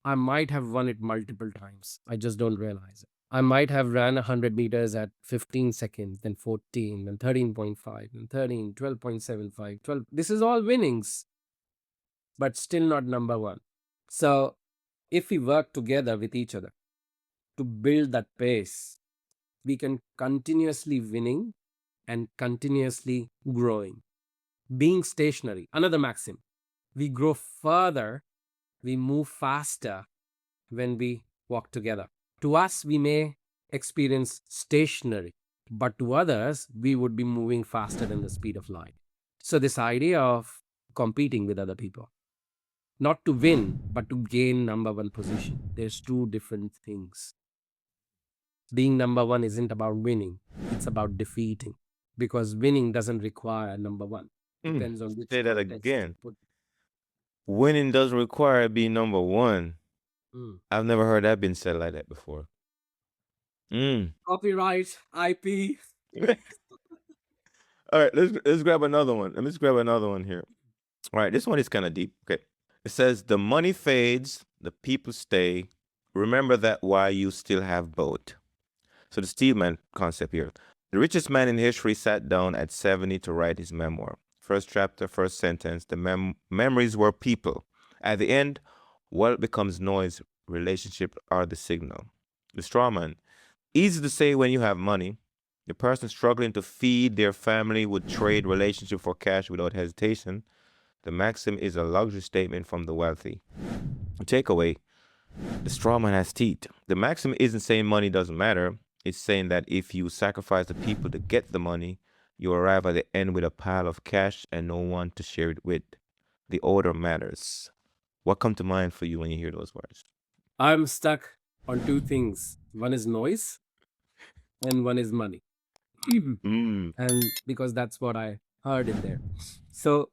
I might have won it multiple times. I just don't realize it. I might have ran 100 meters at 15 seconds, then 14, then 13.5, then 13, 12.75, 12. This is all winnings, but still not number one. So if we work together with each other to build that pace, we can continuously winning and continuously growing. Being stationary, another maxim. We grow further, we move faster when we walk together. To us, we may experience stationary, but to others, we would be moving faster than the speed of light. So, this idea of competing with other people, not to win, but to gain number one position, there's two different things. Being number one isn't about winning, it's about defeating, because winning doesn't require number one. mm. Depends on which Say that context again. you put. Winning doesn't require being number one. Mm. I've never heard that been said like that before. Mm. Copyright, IP. All right, let's grab another one. Let's grab another one here. All right, this one is kind of deep. Okay. It says the money fades, the people stay. Remember that why you still have both. So the Steelman concept here. The richest man in history sat down at 70 to write his memoir. First chapter, first sentence. The memories were people. At the end, what becomes noise, relationship are the signal. The straw man. Easy to say when you have money. The person struggling to feed their family would trade relationship for cash without hesitation. The maxim is a luxury statement from the wealthy. Takeaway: the straw man has teeth. The maxim isn't saying money doesn't matter. It's saying that if you sacrifice the people to get the money, you arrive at the end with a pile of cash and no one to share it with. The order matters. What come to mind for you when you hear those words? I'm stuck on two things. One is noise and one is money. Mm. And because that's what I heard in there. So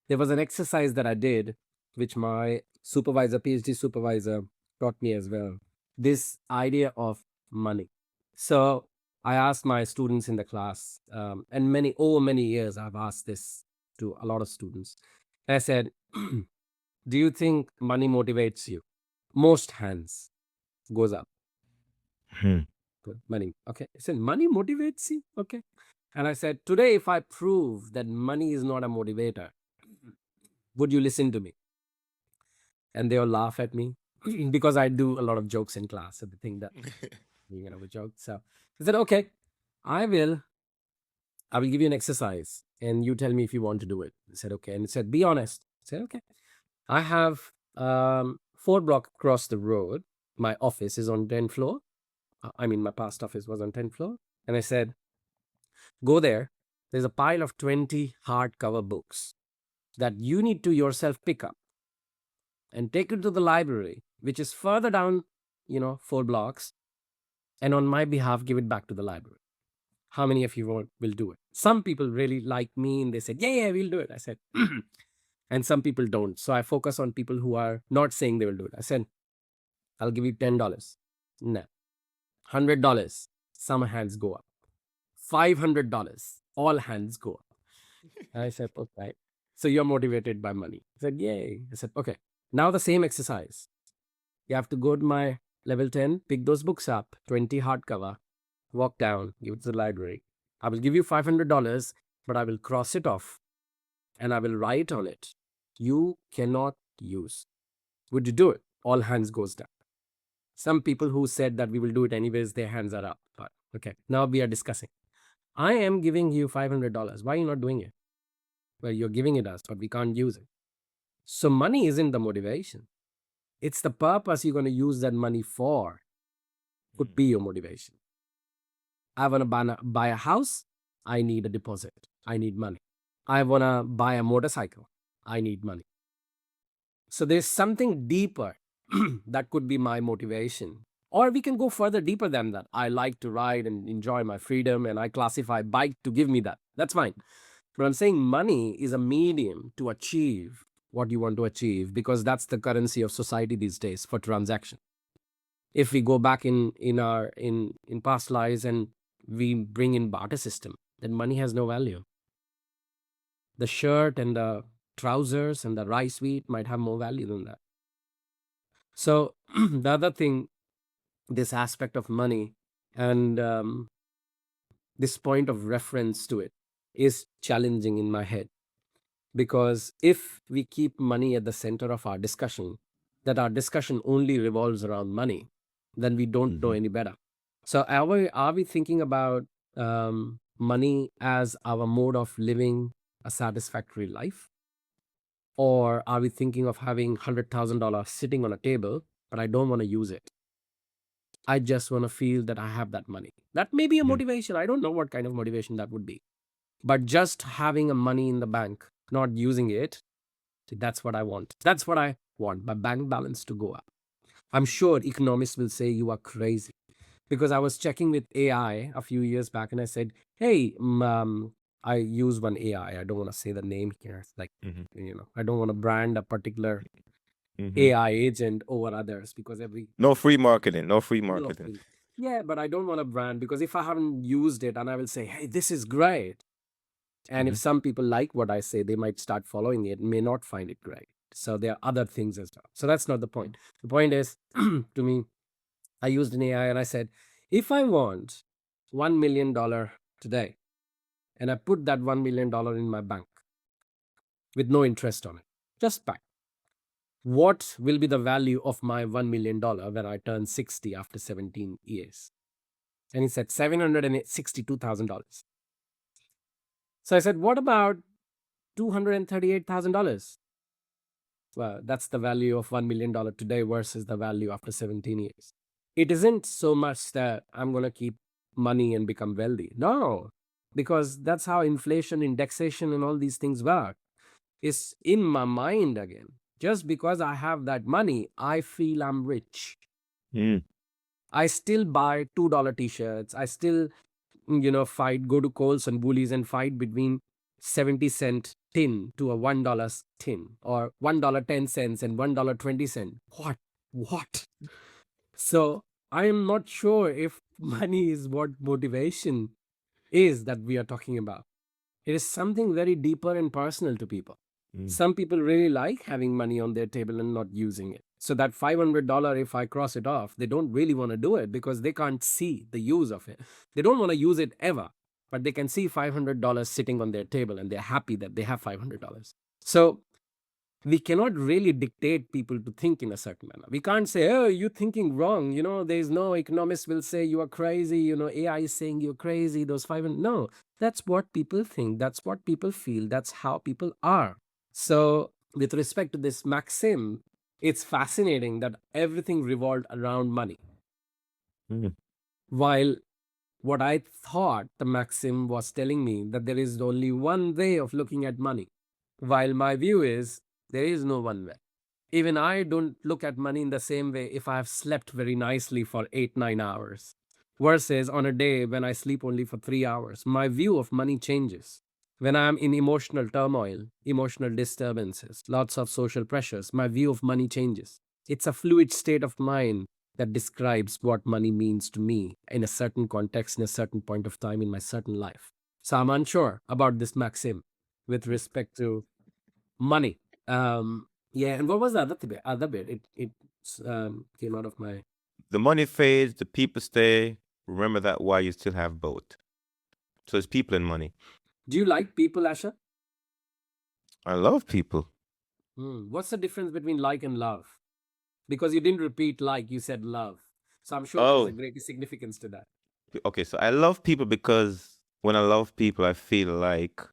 there was an exercise that I did, which my supervisor, PhD supervisor, taught me as well. This idea of money. So I asked my students in the class, and over many years, I've asked this to a lot of students. I said, do you think money motivates you? Most hands. goes up. Hmm. Good. Money. Okay. I said, money motivates you? Okay. And I said, today, if I prove that money is not a motivator, would you listen to me? And they all laugh at me because I do a lot of jokes in class. So they think that, a joke. So I said, okay, I will. I will give you an exercise and you tell me if you want to do it. I said, okay. And it said, be honest. I said, okay. I have 4 blocks across the road. My office is on 10th floor. I mean, my past office was on 10th floor. And I said, go there. There's a pile of 20 hardcover books that you need to yourself pick up and take it to the library, which is further down, 4 blocks. And on my behalf, give it back to the library. How many of you will do it? Some people really like me and they said, yeah, we'll do it. I said, and some people don't. So I focus on people who are not saying they will do it. I said, I'll give you $10. No. $100. Some hands go up. $500. All hands go up. And I said, okay. So you're motivated by money. I said, yay. I said, okay. Now the same exercise. You have to go to my level 10, pick those books up, 20 hardcover, walk down, give it to the library. I will give you $500, but I will cross it off and I will write on it. You cannot use. Would you do it? All hands goes down. Some people who said that we will do it anyways, their hands are up. But okay, now we are discussing. I am giving you $500. Why are you not doing it? Well, you're giving it us, but we can't use it. So money isn't the motivation. It's the purpose you're going to use that money for could be your motivation. I want to buy a house. I need a deposit. I need money. I want to buy a motorcycle. I need money. So there's something deeper that could be my motivation. Or we can go further deeper than that. I like to ride and enjoy my freedom, and I classify bike to give me that. That's fine. But I'm saying money is a medium to achieve what you want to achieve because that's the currency of society these days for transaction. If we go back in past lives and we bring in barter system, then money has no value. The shirt and the trousers and the rice wheat might have more value than that. So the other thing, this aspect of money and this point of reference to it is challenging in my head. Because if we keep money at the center of our discussion, that our discussion only revolves around money, then we don't know any better. So are we thinking about money as our mode of living a satisfactory life? Or are we thinking of having $100,000 sitting on a table, but I don't want to use it? I just want to feel that I have that money. That may be a motivation. I don't know what kind of motivation that would be. But just having a money in the bank, not using it, that's what I want. That's what I want, my bank balance to go up. I'm sure economists will say you are crazy because I was checking with AI a few years back and I said, hey, I use one AI. I don't want to say the name here. It's like, I don't want to brand a particular AI agent over others because No free marketing. No free no marketing. free. Yeah, but I don't want to brand because if I haven't used it and I will say, hey, this is great. And if some people like what I say, they might start following it, may not find it great. So there are other things as well. So that's not the point. The point is, to me, I used an AI and I said, if I want $1 million today, and I put that $1 million in my bank with no interest on it, just bank, what will be the value of my $1 million when I turn 60 after 17 years? And he said $762,000. So I said, what about $238,000? Well, that's the value of $1 million today versus the value after 17 years. It isn't so much that I'm going to keep money and become wealthy. No, because that's how inflation, indexation, and all these things work. It's in my mind again. Just because I have that money, I feel I'm rich. I still buy $2 t-shirts. I still, go to Coles and Woolies and fight between 70-cent tin to a $1 tin or $1.10 and $1.20. What? So I am not sure if money is what motivation is that we are talking about. It is something very deeper and personal to people. Some people really like having money on their table and not using it. So that $500, if I cross it off, they don't really want to do it because they can't see the use of it. They don't want to use it ever, but they can see $500 sitting on their table and they're happy that they have $500. So we cannot really dictate people to think in a certain manner. We can't say, oh, you're thinking wrong. There's no economist will say you are crazy. AI is saying you're crazy. Those 500. No, that's what people think. That's what people feel. That's how people are. So, with respect to this maxim, it's fascinating that everything revolved around money. Mm. While what I thought the maxim was telling me that there is only one way of looking at money, while my view is there is no one way. Even I don't look at money in the same way if I have slept very nicely for 8, 9 hours, versus on a day when I sleep only for 3 hours. My view of money changes. When I am in emotional turmoil, emotional disturbances, lots of social pressures, my view of money changes. It's a fluid state of mind that describes what money means to me in a certain context, in a certain point of time in my certain life. So I'm unsure about this maxim with respect to money. Yeah, and what was the other bit? Other bit, it came out of my. The money fades, the people stay. Remember that why you still have both. So it's people and money. Do you like people, Asha? I love people. What's the difference between like and love? Because you didn't repeat like, you said love. So I'm sure there's a Oh, great significance to that. okay. So I love people because when I love people, I feel like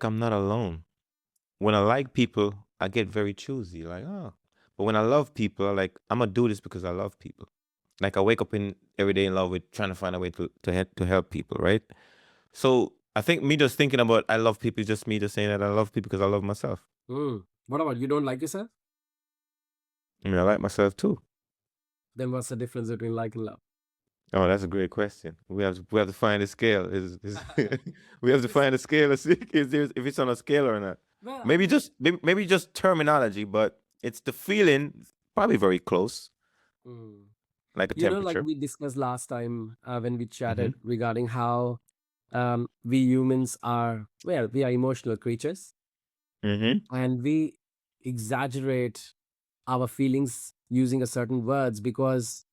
I'm not alone. When I like people, I get very choosy. Like, oh, but when I love people, I'm gonna do this because I love people. Like I wake up in every day in love with trying to find a way to help people, right? So I think me just thinking about I love people is just me just saying that I love people because I love myself. What about you? Don't like yourself? I mean, I like myself too. Then what's the difference between like and love? Oh, that's a great question. We have to find a scale. Is we have to This, find a scale to see if it's on a scale or not. well, I Maybe think. maybe just terminology, but it's the feeling probably very close, Mm. like a Like temperature. we discussed last time when we Mm-hmm. chatted regarding how we humans are, well, we are emotional creatures Mm-hmm. and we exaggerate our feelings using a certain words because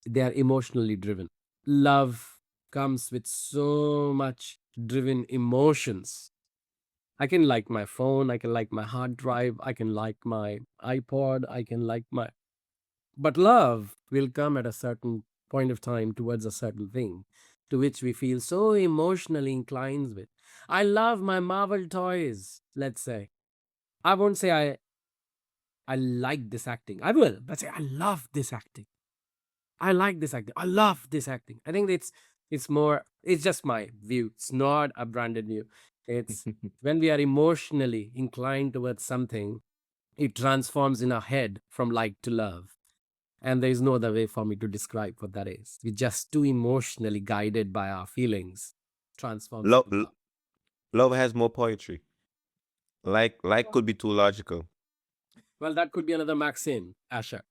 they are emotionally driven. Love comes with so much driven emotions. I can like my phone, I can like my hard drive, I can like my iPod, I can like my. But love will come at a certain point of time towards a certain thing to which we feel so emotionally inclined with. I love my Marvel toys, let's say. I won't say I like this acting. I will, but say I love this acting. I like this acting. I love this acting. I think it's more, it's just my view. It's not a branded view. It's when we are emotionally inclined towards something, it transforms in our head from like to love. And there is no other way for me to describe what that is. We're just too emotionally guided by our feelings, transforms love into love. love has more poetry. Like could be too logical. Well, that could be another Maxim, Asher.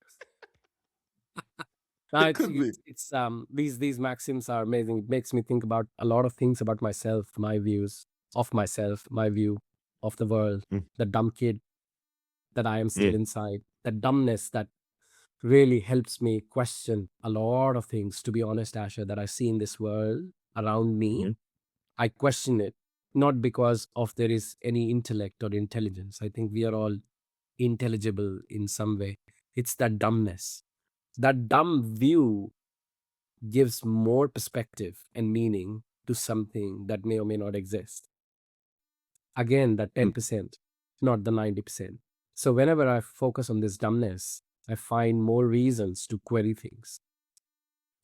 It It's could be. these maxims are amazing. It makes me think about a lot of things about myself, my views of myself, my view of the world, Mm, the dumb kid that I am still yeah. inside, the dumbness that really helps me question a lot of things. To be honest, Asher, that I see in this world around me, Mm-hmm. I question it not because of there is any intellect or intelligence. I think we are all intelligible in some way. It's that dumbness. That dumb view gives more perspective and meaning to something that may or may not exist. Again, that 10%, not the 90%. So whenever I focus on this dumbness, I find more reasons to query things.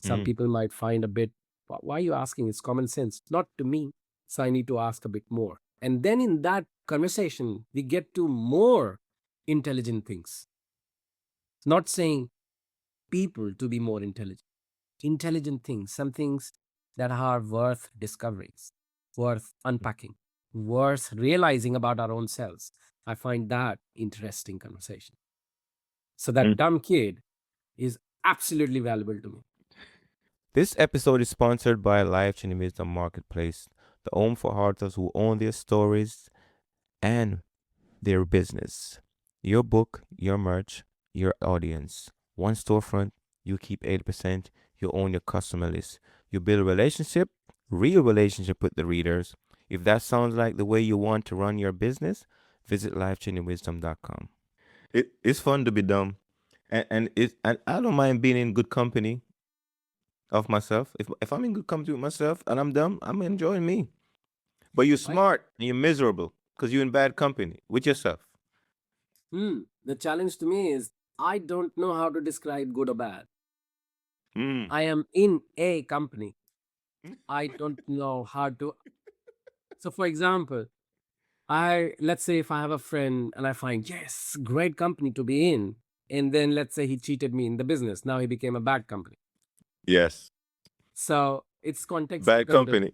Some Mm-hmm. people might find a bit, why are you asking? It's common sense. Not to me. So I need to ask a bit more. And then in that conversation, we get to more intelligent things. Not saying people to be more intelligent. Intelligent things, some things that are worth discovering, worth unpacking, worth realizing about our own selves. I find that interesting conversation. So that Mm. dumb kid is absolutely valuable to me. This episode is sponsored by Life Changing Wisdom Marketplace, the home for authors who own their stories and their business. Your book, your merch, your audience. One storefront, you keep 80%, you own your customer list. You build a relationship, real relationship with the readers. If that sounds like the way you want to run your business, visit lifechangingwisdom.com. It's fun to be dumb. And I don't mind being in good company of myself. If I'm in good company with myself and I'm dumb, I'm enjoying me. But you're Right? smart and you're miserable because you're in bad company with yourself. The challenge to me is I don't know how to describe good or bad. Mm. I am in a company. I don't know how to. So, for example, let's say if I have a friend and I find, yes, great company to be in, and then let's say he cheated me in the business. Now he became a bad company. Yes. So it's context Bad dependent. company.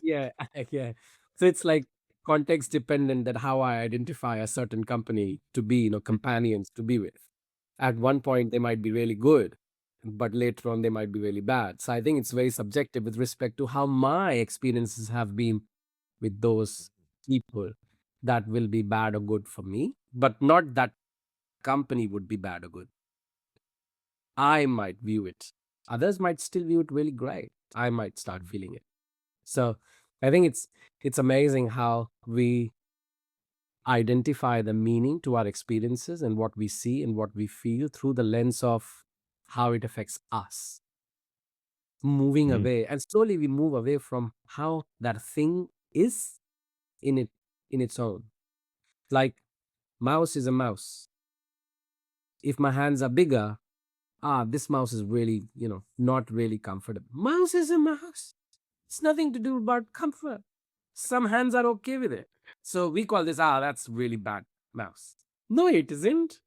Yeah, yeah. So it's like context dependent that how I identify a certain company to be, companions to be with. At one point, they might be really good, but later on, they might be really bad. So I think it's very subjective with respect to how my experiences have been with those people that will be bad or good for me, but not that company would be bad or good. I might view it. Others might still view it really great. I might start feeling it. So I think it's amazing how we identify the meaning to our experiences and what we see and what we feel through the lens of how it affects us. Moving Mm. away and slowly we move away from how that thing is in it in its own. Like mouse is a mouse. If my hands are bigger, this mouse is really, not really comfortable. Mouse is a mouse. It's nothing to do about comfort. Some hands are okay with it. So we call this, that's really bad mouse. No, it isn't.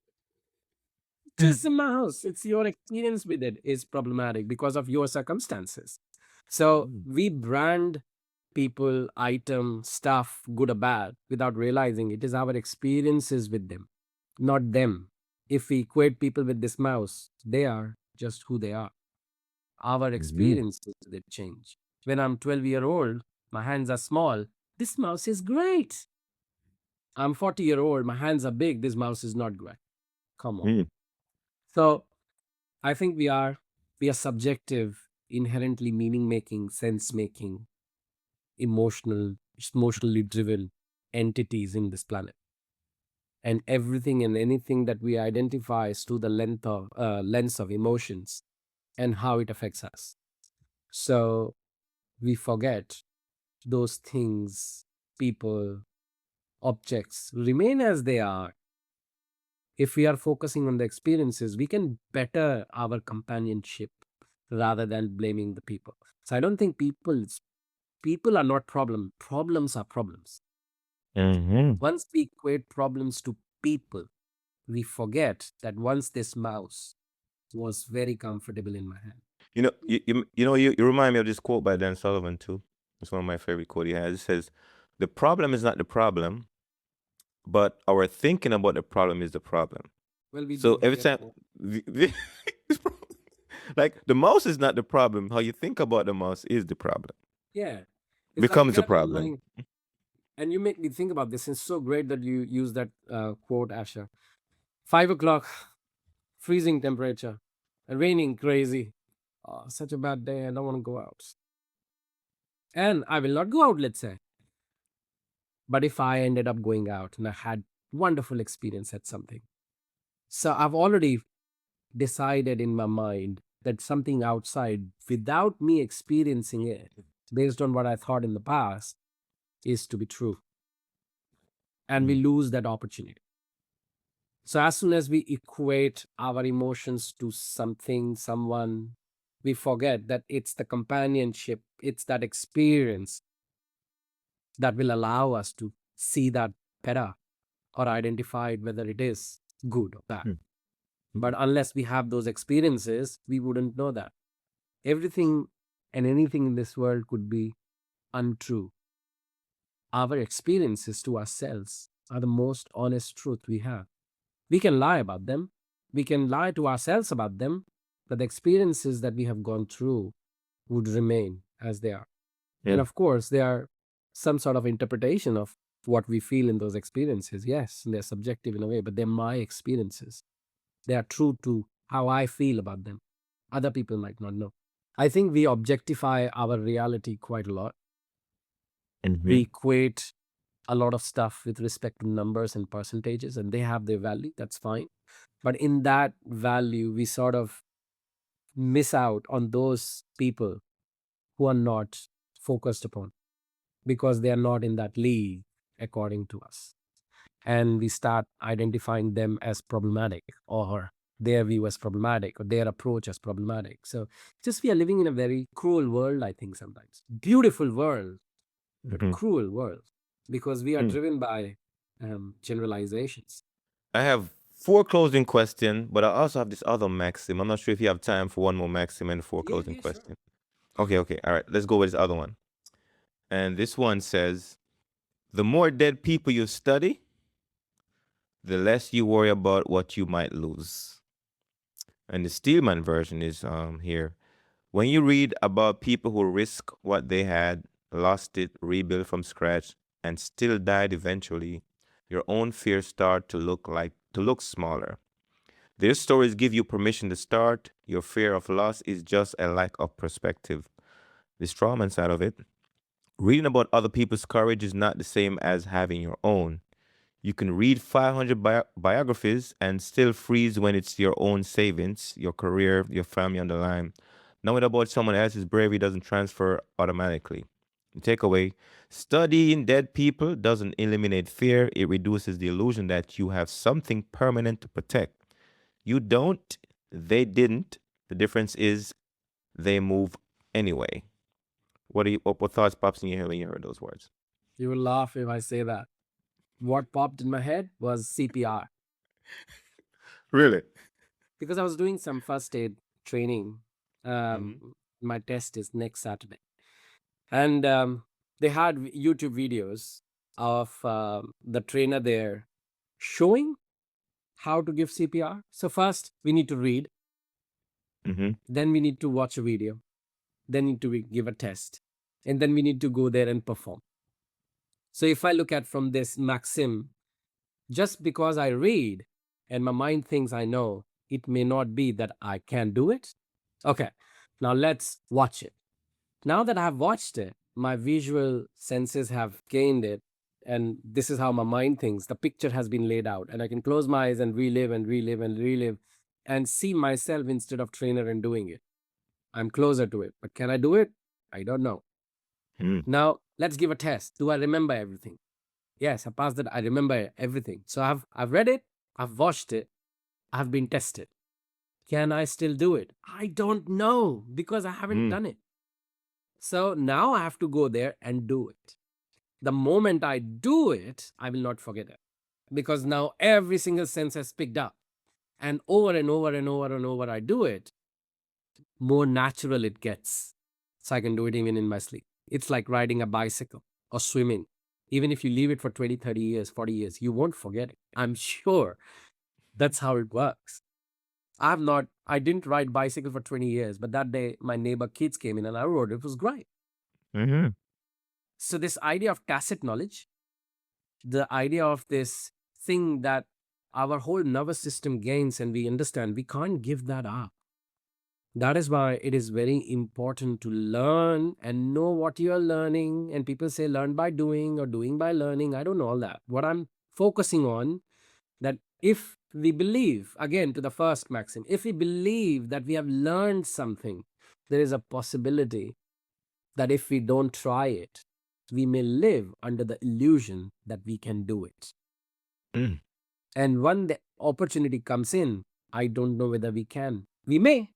Just a mouse. It's your experience with it is problematic because of your circumstances. So Mm. we brand people, item, stuff, good or bad, without realizing it is our experiences with them, not them. If we equate people with this mouse, they are just who they are. Our Mhm. experiences they change. When I'm 12-year-old, my hands are small. This mouse is great. I'm 40-year-old, my hands are big. This mouse is not great. Come on. Mm. So I think we are subjective, inherently meaning making, sense making, emotionally driven entities in this planet. And everything and anything that we identify is through the lens of emotions and how it affects us. So we forget those things, people, objects remain as they are. If we are focusing on the experiences, we can better our companionship rather than blaming the people. So I don't think people are not problems are problems. Mhm. Once we equate problems to people, we forget that once this mouse was very comfortable in my hand. You remind me of this quote by Dan Sullivan too. It's one of my favorite quote he has. It says, "The problem is not the problem, but our thinking about the problem is the problem." Well, we So do every forget time, that. like the mouse is not the problem. How you think about the mouse is the problem. Yeah. It's like you Becomes a got to be problem. willing. And you make me think about this. It's so great that you use that quote, Asher. 5 o'clock, freezing temperature, raining crazy. Oh, such a bad day. I don't want to go out. And I will not go out, let's say. But if I ended up going out and I had wonderful experience at something. So I've already decided in my mind that something outside, without me experiencing it, based on what I thought in the past, is to be true. And we Mm. lose that opportunity. So as soon as we equate our emotions to something, someone, we forget that it's the companionship, it's that experience that will allow us to see that better or identify whether it is good or bad. Mm. But Mm. unless we have those experiences, we wouldn't know that. Everything and anything in this world could be untrue. Our experiences to ourselves are the most honest truth we have. We can lie about them, we can lie to ourselves about them, but the experiences that we have gone through would remain as they are. And Mm. of course, they are some sort of interpretation of what we feel in those experiences. Yes, they're subjective in a way, but they're my experiences. They are true to how I feel about them. Other people might not know. I think we objectify our reality quite a lot. We Mm-hmm. equate a lot of stuff with respect to numbers and percentages, and they have their value. That's fine. But in that value, we sort of miss out on those people who are not focused upon because they are not in that league according to us. And we start identifying them as problematic, or their view as problematic, or their approach as problematic. So just we are living in a very cruel world, I think sometimes. Beautiful world, but Mm-hmm. cruel world because we are Mm. driven by generalizations. I have four closing questions, but I also have this other maxim. I'm not sure if you have time for one more maxim and four Yeah, closing yeah, sure. questions. Okay, okay. All right. Let's go with this other one. And this one says, the more dead people you study, the less you worry about what you might lose. And the Steelman version is here. When you read about people who risk what they had, lost it, rebuilt from scratch, and still died eventually, your own fears start to look smaller. Their stories give you permission to start. Your fear of loss is just a lack of perspective. The strawman side of it, reading about other people's courage is not the same as having your own. You can read 500 biographies and still freeze when it's your own savings, your career, your family on the line. Knowing about someone else's bravery doesn't transfer automatically. Takeaway, studying dead people doesn't eliminate fear, it reduces the illusion that you have something permanent to protect. You don't, they didn't. The difference is they move anyway. What thoughts pops in your head when you heard those words? You will laugh if I say that. What popped in my head was CPR Really? because I was doing some first aid training. Mm-hmm. My test is next Saturday. And they had YouTube videos of the trainer there showing how to give CPR. So, first, we need to read, Mm-hmm. then, we need to watch a video, then, need to give a test, and then we need to go there and perform. So, if I look at from this Maxim, just because I read and my mind thinks I know, it may not be that I can do it. Okay, now let's watch it. Now that I've watched it, my visual senses have gained it. And this is how my mind thinks. The picture has been laid out, and I can close my eyes and relive and relive and relive and see myself instead of trainer and doing it. I'm closer to it. But can I do it? I don't know. Mm-hmm. Now, let's give a test. Do I remember everything? Yes, I passed that. I remember everything. So I've read it, I've watched it, I've been tested. Can I still do it? I don't know because I haven't done it. So now I have to go there and do it. The moment I do it, I will not forget it because now every single sense has picked up. And over and over and over and over I do it, more natural it gets. So I can do it even in my sleep. It's like riding a bicycle or swimming. Even if you leave it for 20, 30 years, 40 years, you won't forget it. I'm sure that's how it works. I didn't ride bicycle for 20 years, but that day my neighbor kids came in and I rode. It was great. Mm-hmm. So this idea of tacit knowledge, the idea of this thing that our whole nervous system gains and we understand, we can't give that up. That is why it is very important to learn and know what you are learning. And people say learn by doing or doing by learning. I don't know all that. What I'm focusing on, that if we believe, again to the first maxim, if we believe that we have learned something, there is a possibility that if we don't try it, we may live under the illusion that we can do it. Mm. And when the opportunity comes in, I don't know whether we can. We may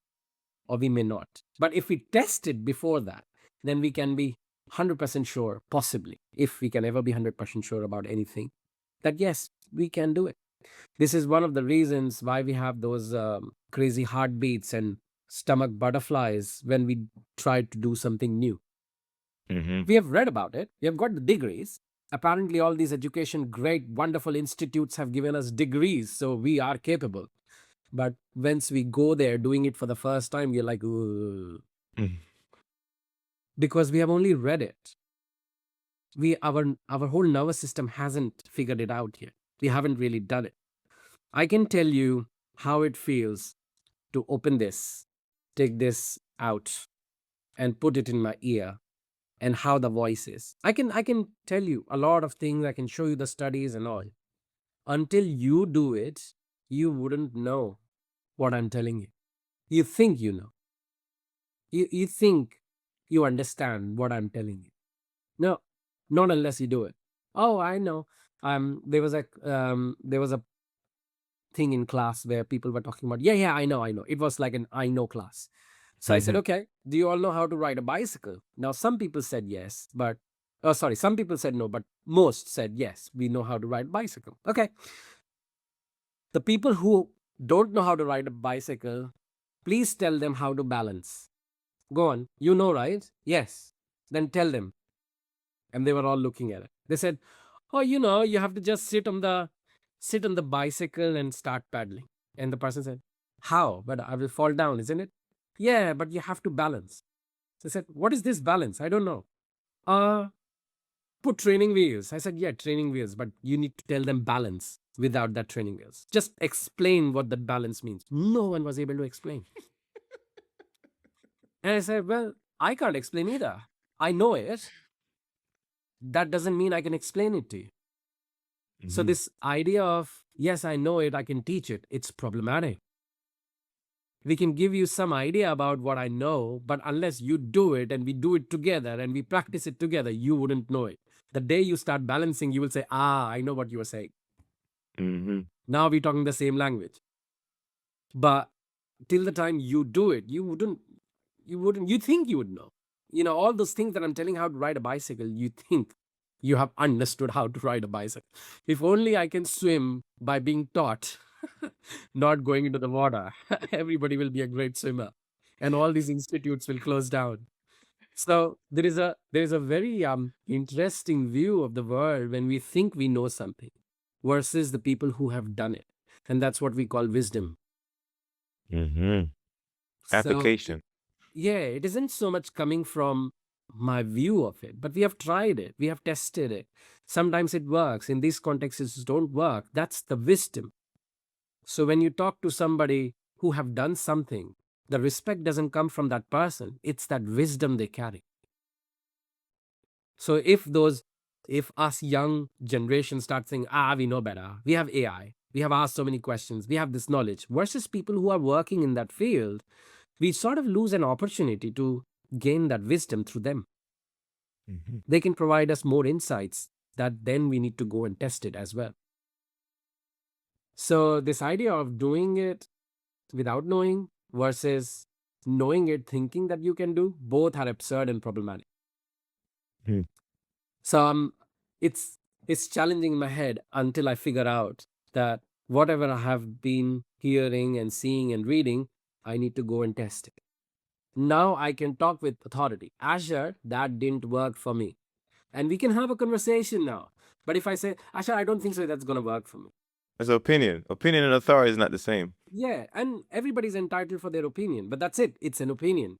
or we may not. But if we test it before that, then we can be 100% sure, possibly, if we can ever be 100% sure about anything, that yes, we can do it. This is one of the reasons why we have those crazy heartbeats and stomach butterflies when we try to do something new. Mm-hmm. We have read about it. We have got the degrees. Apparently, all these education, great, wonderful institutes have given us degrees, so we are capable. But once we go there doing it for the first time, we're like, "Ugh," Mm. because we have only read it. Our whole nervous system hasn't figured it out yet. We haven't really done it. I can tell you how it feels to open this, take this out, and put it in my ear, and how the voice is. I can tell you a lot of things. I can show you the studies and all. Until you do it, you wouldn't know what I'm telling you. You think you know. You think you understand what I'm telling you. No, not unless you do it. Oh, I know. There was a thing in class where people were talking about, yeah, yeah, I know. It was like an I know class. So I said, Mm-hmm. okay, do you all know how to ride a bicycle? Now, some people said yes, but, oh, sorry, some people said no, but most said yes, we know how to ride bicycle. Okay. The people who don't know how to ride a bicycle, please tell them how to balance. Go on. You know, right? Yes. Then tell them. And they were all looking at it. They said, oh, you have to just sit on the bicycle and start paddling. And the person said, how? But I will fall down, isn't it? Yeah, but you have to balance. So I said, what is this balance? I don't know. Uh, Put training wheels. I said, yeah, training wheels, but you need to tell them balance without that training wheels. Just explain what that balance means. No one was able to explain. And I said, well, I can't explain either. I know it. That doesn't mean I can explain it to you. So Mm-hmm. this idea of, yes, I know it, I can teach it, it's problematic. We can give you some idea about what I know, but unless you do it and we do it together and we practice it together, you wouldn't know it. The day you start balancing, you will say, I know what you were saying. Mm-hmm. Now we're talking the same language. But till the time you do it, you think you would know. All those things that I'm telling how to ride a bicycle, you think you have understood how to ride a bicycle. If only I can swim by being taught, not going into the water, everybody will be a great swimmer. And all these institutes will close down. So there is a very interesting view of the world when we think we know something versus the people who have done it. And that's what we call wisdom. Mm-hmm. So Application. yeah, it isn't so much coming from my view of it, but we have tried it, we have tested it. Sometimes it works. In these contexts, it don't work. That's the wisdom. So when you talk to somebody who have done something, the respect doesn't come from that person. It's that wisdom they carry. So if us young generation start saying, we know better, we have AI, we have asked so many questions, we have this knowledge, versus people who are working in that field, we sort of lose an opportunity to gain that wisdom through them. Mm-hmm. They can provide us more insights that then we need to go and test it as well. So, this idea of doing it without knowing versus knowing it, thinking that you can do, both are absurd and problematic. Mm-hmm. So, it's challenging my head until I figure out that whatever I have been hearing and seeing and reading, I need to go and test it. Now I can talk with authority. Asher, that didn't work for me. And we can have a conversation now. But if I say, Asher, I don't think so, that's going to work for me. It's opinion. Opinion and authority is not the same. Yeah. And everybody's entitled for their opinion. But that's it. It's an opinion.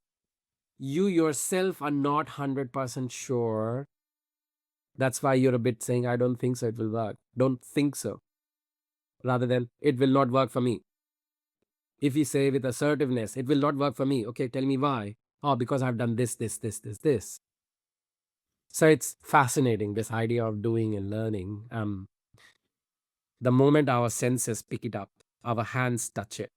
You yourself are not 100% sure. That's why you're a bit saying, I don't think so, it will work. Don't think so. Rather than, it will not work for me. If you say with assertiveness, it will not work for me. Okay, tell me why. Oh, because I've done this, this, this, this, this. So it's fascinating, this idea of doing and learning. The moment our senses pick it up, our hands touch it,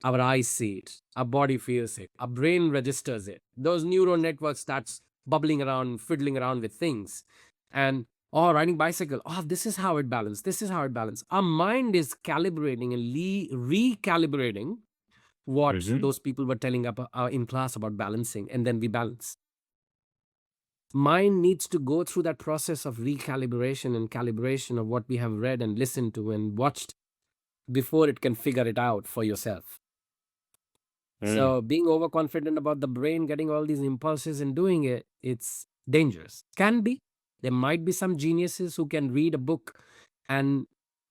our eyes see it, our body feels it, our brain registers it. Those neural networks starts bubbling around, fiddling around with things. And riding bicycle. Oh, this is how it balanced. This is how it balanced. Our mind is calibrating and recalibrating what Mm-hmm. those people were telling up in class about balancing, and then we balance. Mind needs to go through that process of recalibration and calibration of what we have read and listened to and watched before it can figure it out for yourself. Mm. So being overconfident about the brain getting all these impulses and doing it, it's dangerous. Can be. There might be some geniuses who can read a book and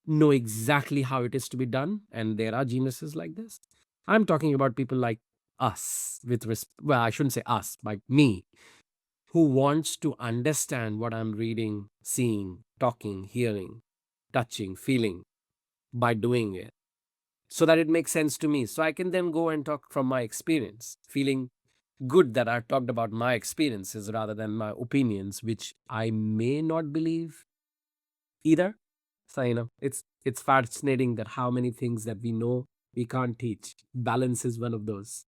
know exactly how it is to be done. And there are geniuses like this. I'm talking about people like us well, I shouldn't say us, like me, who wants to understand what I'm reading, seeing, talking, hearing, touching, feeling by doing it. so that it makes sense to me. So I can then go and talk from my experience, feeling good that I talked about my experiences rather than my opinions, which I may not believe either. So, it's fascinating that how many things that we know we can't teach. Balance is one of those.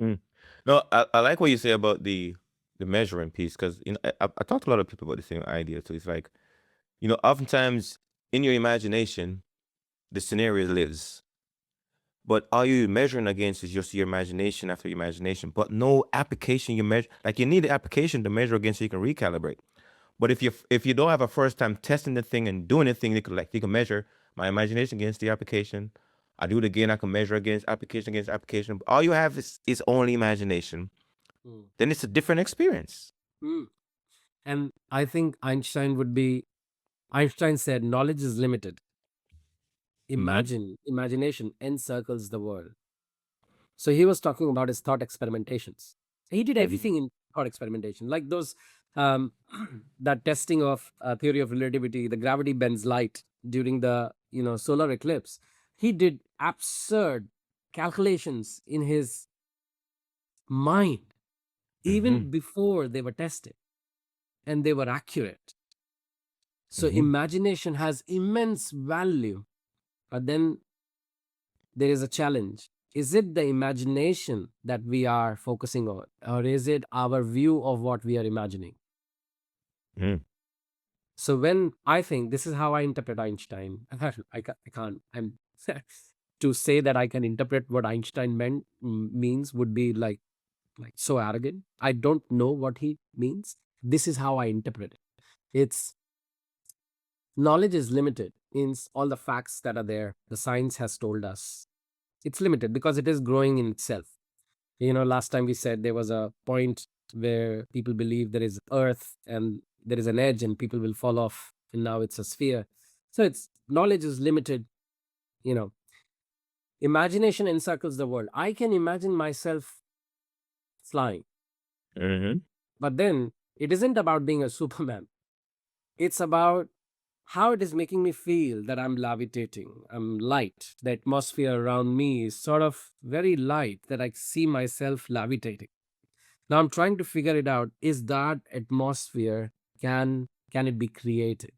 Mm. No, I like what you say about the measuring piece because I talked to a lot of people about the same idea. So it's like, oftentimes in your imagination, the scenario lives. But all you measuring against is just your imagination after your imagination, but no application you measure. Like you need the application to measure against so you can recalibrate. But if you don't have a first time testing the thing and doing the thing, you can measure my imagination against the application. I do it again, I can measure against application. But all you have is only imagination. Mm. Then it's a different experience. Mm. And I think Einstein said, knowledge is limited. Mm-hmm. Imagination encircles the world. So he was talking about his thought experimentations. He did Mm-hmm. everything in thought experimentation, like those um, that testing of theory of relativity, the gravity bends light during the solar eclipse. He did absurd calculations in his mind Mm-hmm. even before they were tested, and they were accurate. So Mm-hmm. imagination has immense value, but then there is a challenge. Is it the imagination that we are focusing on, or is it our view of what we are imagining? Mm-hmm. So when I think, this is how I interpret Einstein, I can't. I'm to say that I can interpret what Einstein means would be like so arrogant. I don't know what he means. This is how I interpret it. It's knowledge is limited. Means all the facts that are there, the science has told us it's limited because it is growing in itself. Last time we said there was a point where people believe there is earth and there is an edge and people will fall off, and now it's a sphere. So it's knowledge is limited. you know Imagination encircles the world. I can imagine myself flying, Mm-hmm. but then it isn't about being a superman. It's about how it is making me feel that I'm levitating, I'm light. The atmosphere around me is sort of very light, that I see myself levitating. Now I'm trying to figure it out. Is that atmosphere, can it be created?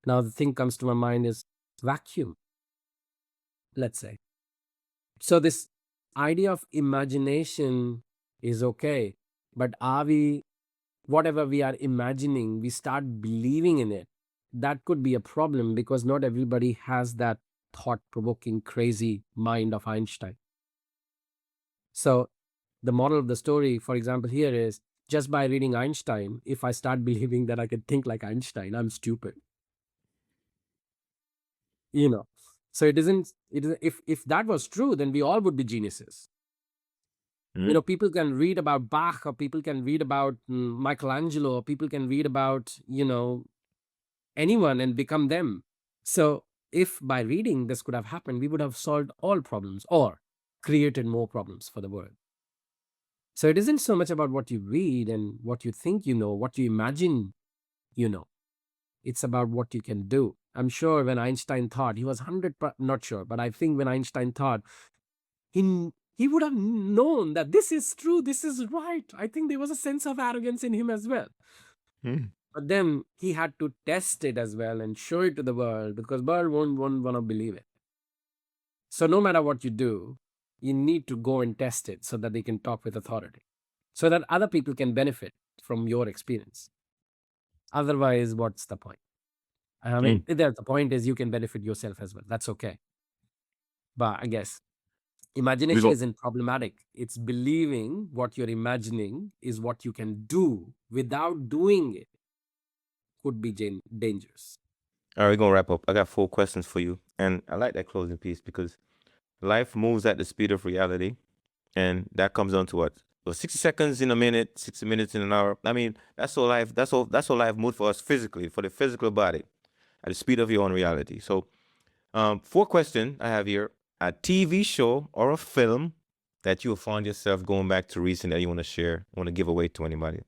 Now the thing comes to my mind is vacuum, let's say. So this idea of imagination is okay, but are we, whatever we are imagining, we start believing in it? That could be a problem because not everybody has that thought provoking crazy mind of Einstein. So the moral of the story, for example, here is, just by reading Einstein, if I start believing that I can think like Einstein, I'm stupid. You know. So it is if that was true, then we all would be geniuses. Mm-hmm. People can read about Bach, or people can read about Michelangelo, or people can read about, anyone and become them. So if by reading this could have happened, we would have solved all problems or created more problems for the world. So it isn't so much about what you read and what you think what you imagine you know. It's about what you can do. I'm sure when Einstein thought, he was 100, not sure, but I think when Einstein thought, he would have known that this is true, this is right. I think there was a sense of arrogance in him as well. Mm-hmm. But then he had to test it as well and show it to the world, because world won't want to believe it. So no matter what you do, you need to go and test it so that they can talk with authority, so that other people can benefit from your experience. Otherwise, what's the point? I mean, the point is you can benefit yourself as well. That's okay. But I guess We imagination go. isn't problematic. It's believing what you're imagining is what you can do without doing it could be dangerous. All right, we're gonna wrap up. I got 4 questions for you, and I like that closing piece because life moves at the speed of reality, and that comes down to what? Well, 60 seconds in a minute, 60 minutes in an hour. I mean, that's all life. That's all life moves for us physically, for the physical body, at the speed of your own reality. So, 4 questions I have here: a TV show or a film that you have found yourself going back to recently that you want to share, want to give away to anybody.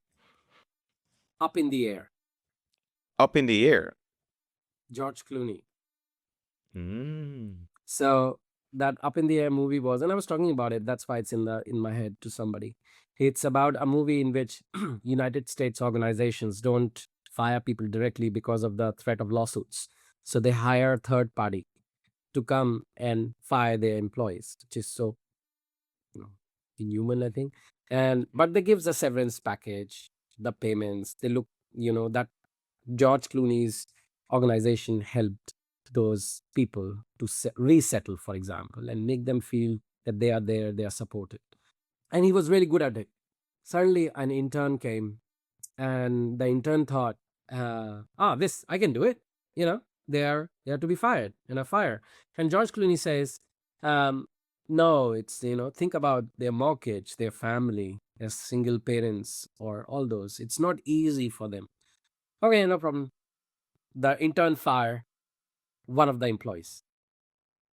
Up in the air, Up in the air. George Clooney. Mm. So that Up in the Air movie was, and I was talking about it. That's why it's in my head to somebody. It's about a movie in which United States organizations don't fire people directly because of the threat of lawsuits. So they hire a third party to come and fire their employees, which is so, you know, inhuman, I think. And but they gives a severance package, the payments. They look, that George Clooney's organization helped those people to resettle, for example, and make them feel that they are there, they are supported. And he was really good at it. Suddenly, an intern came, and the intern thought, this, I can do it. They are to be fired in a fire. And George Clooney says, um, no, it's, think about their mortgage, their family, their single parents, or all those. It's not easy for them. Okay, no problem. The intern fired one of the employees,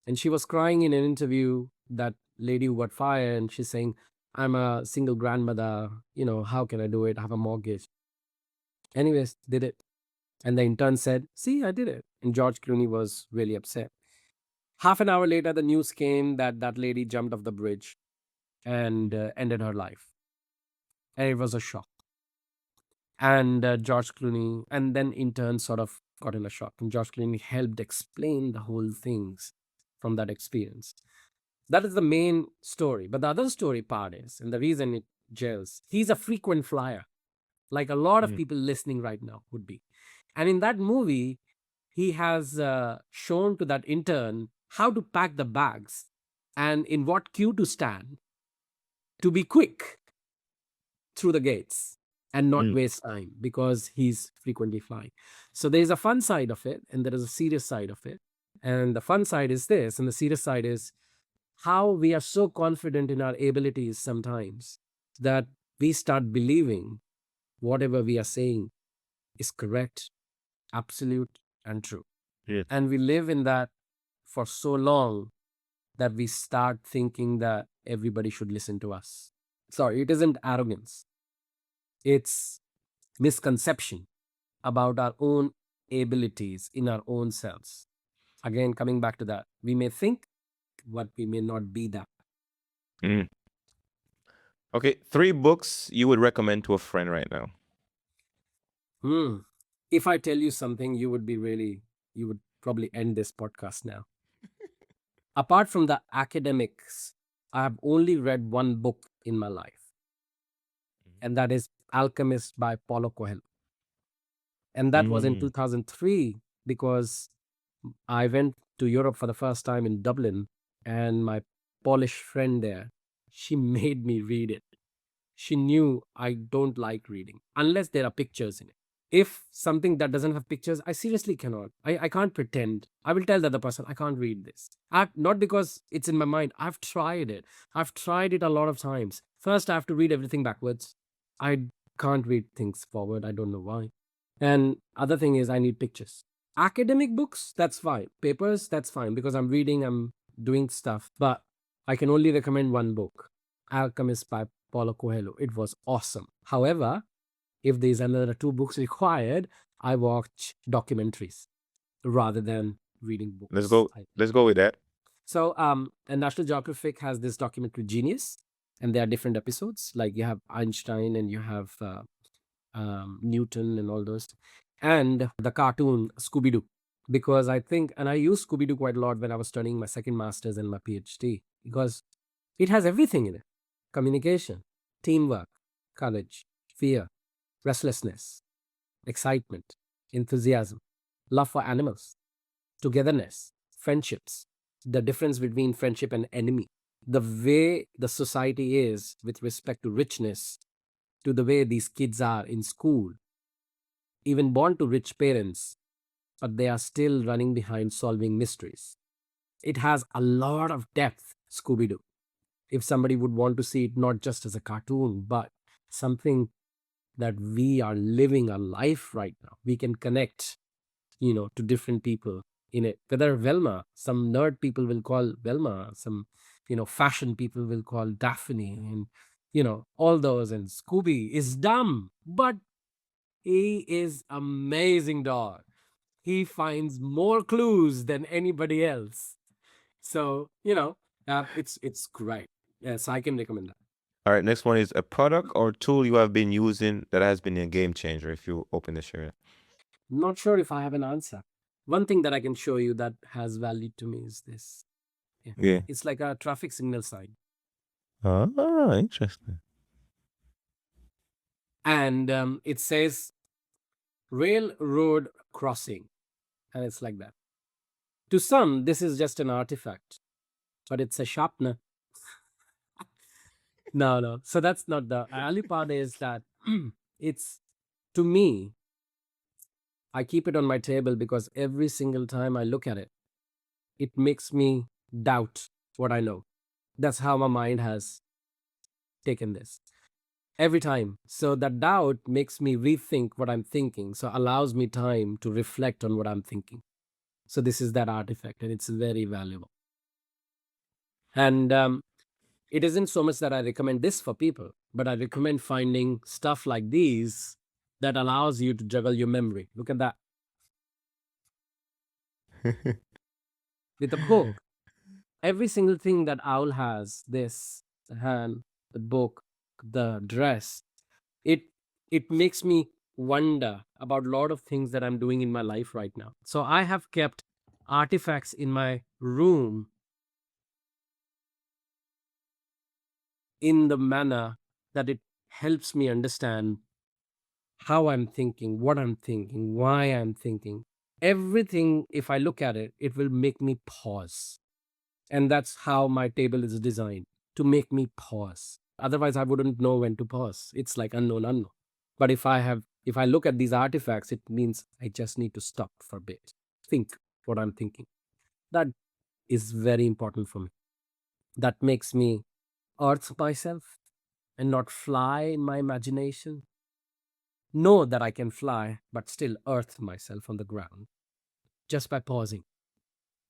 and she was crying in an interview, that lady who got fired, and she's saying, I'm a single grandmother, how can I do it? I have a mortgage. Anyways, did it. And the intern said, see, I did it. And George Clooney was really upset. Half an hour later, the news came that that lady jumped off the bridge and ended her life. And it was a shock. And George Clooney, and then intern sort of got in a shock. And George Clooney helped explain the whole things from that experience. That is the main story. But the other story part is, and the reason it gels, he's a frequent flyer, like a lot of Mm. people listening right now would be. And in that movie, he has shown to that intern how to pack the bags and in what queue to stand to be quick through the gates and not Mm. waste time, because he's frequently flying. So there's a fun side of it and there is a serious side of it. And the fun side is this, and the serious side is how we are so confident in our abilities sometimes that we start believing whatever we are saying is correct, absolute, and true. Yeah. And we live in that for so long that we start thinking that everybody should listen to us. Sorry, it isn't arrogance, it's misconception about our own abilities in our own selves. Again, coming back to that, we may think what we may not be that. Mm. Okay, 3 books you would recommend to a friend right now. Hmm. If I tell you something, you would probably end this podcast now. Apart from the academics, I have only read one book in my life, and that is Alchemist by Paulo Coelho. And that was in Mm. 2003, because I went to Europe for the first time in Dublin, and my Polish friend there, she made me read it. She knew I don't like reading unless there are pictures in it. If something that doesn't have pictures, I seriously cannot. I can't pretend. I will tell the other person, I can't read this. Not because it's in my mind. I've tried it. I've tried it a lot of times. First, I have to read everything backwards. I can't read things forward. I don't know why. And other thing is, I need pictures. Academic books, that's fine. Papers, that's fine, because I'm reading, I'm doing stuff. But I can only recommend one book, Alchemist by Paulo Coelho. It was awesome. However, if there's another 2 books required, I watch documentaries rather than reading Let's books. go. Let's go with that. So, and National Geographic has this documentary Genius, and there are different episodes. Like you have Einstein and you have Newton and all those, and the cartoon Scooby Doo. Because I think, and I use Scooby Doo quite a lot when I was studying my second master's and my PhD, because it has everything in it: communication, teamwork, courage, fear, restlessness, excitement, enthusiasm, love for animals, togetherness, friendships, the difference between friendship and enemy, the way the society is with respect to richness, to the way these kids are in school, even born to rich parents, but they are still running behind solving mysteries. It has a lot of depth, Scooby Doo. If somebody would want to see it not just as a cartoon, but something that we are living a life right now, we can connect, to different people in it. Whether Velma, some nerd people will call Velma, some, fashion people will call Daphne, and, all those. And Scooby is dumb, but he is amazing dog. He finds more clues than anybody else. So it's great. Yes, I can recommend that. All right, next one is a product or tool you have been using that has been a game changer. If you open the share. Not sure if I have an answer. One thing that I can show you that has value to me is this. Yeah. Yeah. It's like a traffic signal sign. Ah, interesting. And it says railroad crossing. And it's like that. To some, this is just an artifact, but it's a sharpener. No, no. So that's not the early part is that it's to me, I keep it on my table because every single time I look at it, it makes me doubt what I know. That's how my mind has taken this every time. So that doubt makes me rethink what I'm thinking. So allows me time to reflect on what I'm thinking. So this is that artifact, and it's very valuable. And it isn't so much that I recommend this for people, but I recommend finding stuff like these that allows you to juggle your memory. Look at that with a book. Every single thing that owl has, this, the hand, the book, the dress, it it makes me wonder about a lot of things that I'm doing in my life right now. So I have kept artifacts in my room in the manner that it helps me understand how I'm thinking, what I'm thinking, why I'm thinking. Everything, if I look at it, it will make me pause. And that's how my table is designed, to make me pause. Otherwise, I wouldn't know when to pause. It's like unknown, unknown. But if I look at these artifacts, it means I just need to stop for a bit, think what I'm thinking. That is very important for me. That makes me earth myself and not fly in my imagination. Know that I can fly, but still earth myself on the ground just by pausing.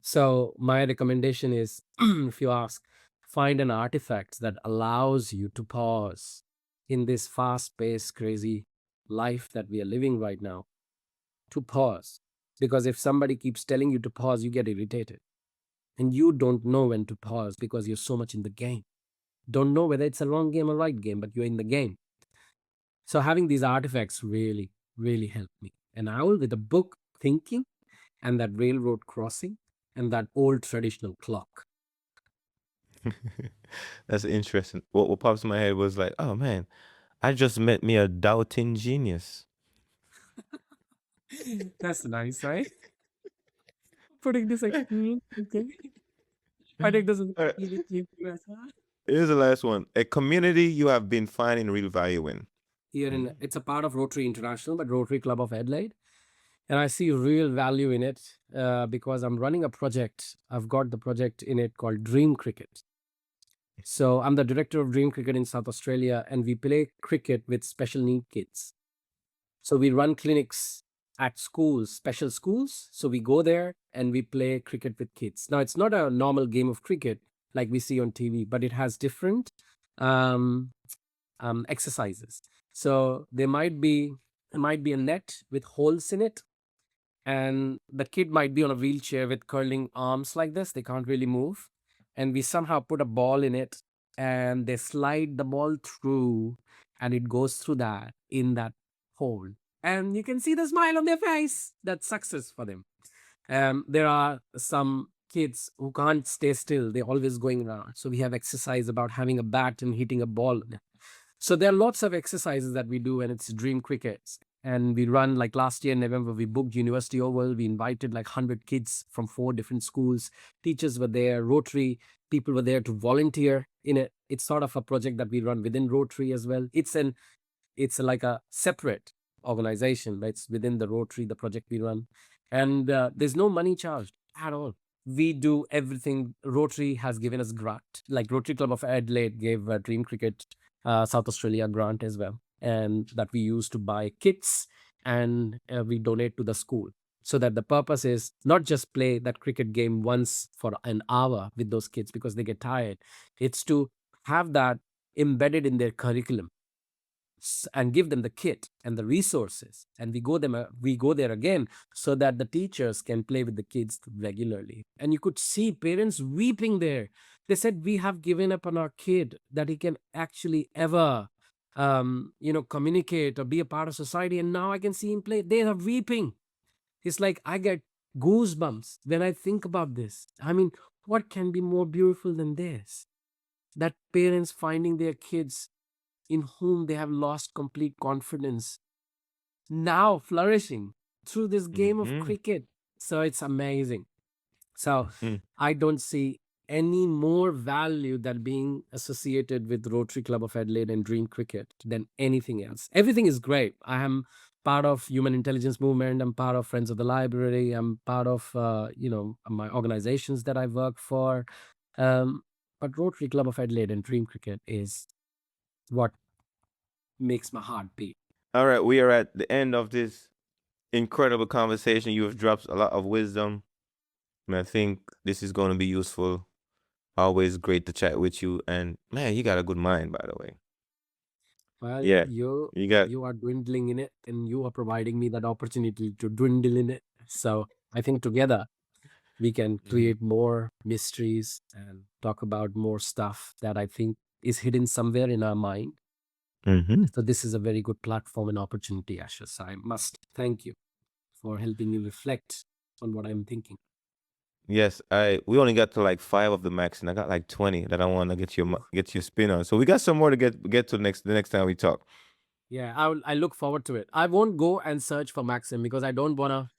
So my recommendation is, if you ask, find an artifact that allows you to pause in this fast-paced, crazy life that we are living right now, to pause. Because if somebody keeps telling you to pause, you get irritated. And you don't know when to pause because you're so much in the game. Don't know whether it's a wrong game or right game, but you're in the game. So having these artifacts really, really helped me. An owl with a book thinking, and that railroad crossing, and that old traditional clock. That's interesting. What pops in my head was like, oh man, I just met me a doubting genius. That's nice, right? Putting this like, okay. I think this is All right, really cheap, yes, huh? here's the last one. A community you have been finding real value in. Here in it's a part of Rotary International, but Rotary Club of Adelaide. And I see real value in it because I'm running a project. I've got the project in it called Dream Cricket. So I'm the director of Dream Cricket in South Australia, and we play cricket with special need kids. So we run clinics at schools, special schools. So we go there and we play cricket with kids. Now it's not a normal game of cricket like we see on TV, but it has different um, exercises. So there might be a net with holes in it, and the kid might be on a wheelchair with curling arms like this. They can't really move, and we somehow put a ball in it, and they slide the ball through, and it goes through that in that hole, and you can see the smile on their face. That's success for them. There are some kids who can't stay still, they're always going around, so we have exercise about having a bat and hitting a ball. So there are lots of exercises that we do, and it's dream crickets. And we run, like last year in November, we booked University Oval. We invited like 100 kids from 4 different schools. Teachers were there, Rotary people were there to volunteer in it. It's sort of a project that we run within Rotary as well. It's like a separate organization, but it's within the Rotary, the project we run. And there's no money charged at all. We do everything. Rotary has given us grant, like Rotary Club of Adelaide gave Dream Cricket South Australia grant as well, and that we use to buy kits, and we donate to the school. So that the purpose is not just play that cricket game once for an hour with those kids because they get tired. It's to have that embedded in their curriculum, and give them the kit and the resources, and we go there again so that the teachers can play with the kids regularly. And you could see parents weeping there. They said, we have given up on our kid that he can actually ever communicate or be a part of society, and now I can see him play. They are weeping. It's like I get goosebumps when I think about this. I mean, what can be more beautiful than this? That parents finding their kids in whom they have lost complete confidence now flourishing through this game of Mm-hmm. cricket. So it's amazing. So Mm-hmm. I don't see any more value than being associated with Rotary Club of Adelaide and Dream Cricket than anything else. Everything is great. I am part of Human Intelligence Movement. I'm part of Friends of the Library. I'm part of my organizations that I work for. Um, but Rotary Club of Adelaide and Dream Cricket is what makes my heart beat. All right, we are at the end of this incredible conversation. You have dropped a lot of wisdom, and I think this is going to be useful. Always great to chat with you, and man, you got a good mind, by the way. Well, Yeah, you you got. you are dwindling in it, and you are providing me that opportunity to dwindle in it. So I think together we can create more mysteries and talk about more stuff that I think is hidden somewhere in our mind. Mm-hmm. So this is a very good platform and opportunity, Ashish. I must thank you for helping me reflect on what I'm thinking. Yes, we only got to like 5 of the max, and I got like 20 that I want to get your spin on. So we got some more to get to the next time we talk. Yeah, I look forward to it. I won't go and search for Maxim because I don't wanna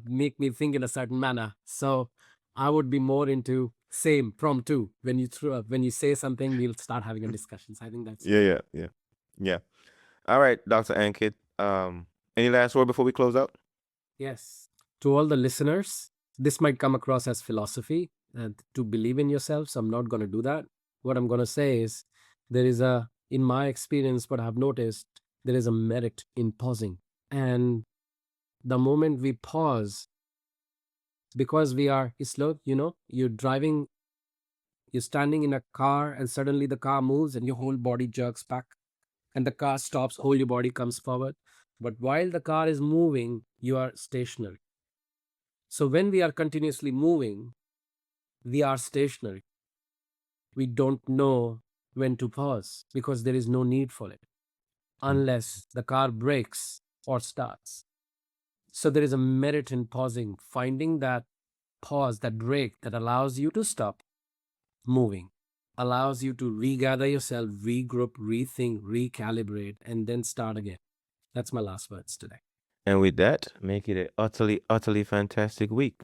make me think in a certain manner. So I would be more into same prompt two. When you say something, we'll start having a discussion. So I think that's Yeah, yeah, yeah, yeah. All right, Dr. Ankit. Any last word before we close out? yes. To all the listeners, this might come across as philosophy and to believe in yourself. So I'm not gonna do that. What I'm gonna say is in my experience, what I've noticed, there is a merit in pausing. And the moment we pause, because we are slow, you're standing in a car and suddenly the car moves and your whole body jerks back and the car stops, whole your body comes forward. But while the car is moving, you are stationary. So when we are continuously moving, we are stationary. We don't know when to pause because there is no need for it unless the car brakes or starts. So there is a merit in pausing, finding that pause, that break that allows you to stop moving, allows you to regather yourself, regroup, rethink, recalibrate, and then start again. That's my last words today. And with that, make it a utterly, utterly fantastic week.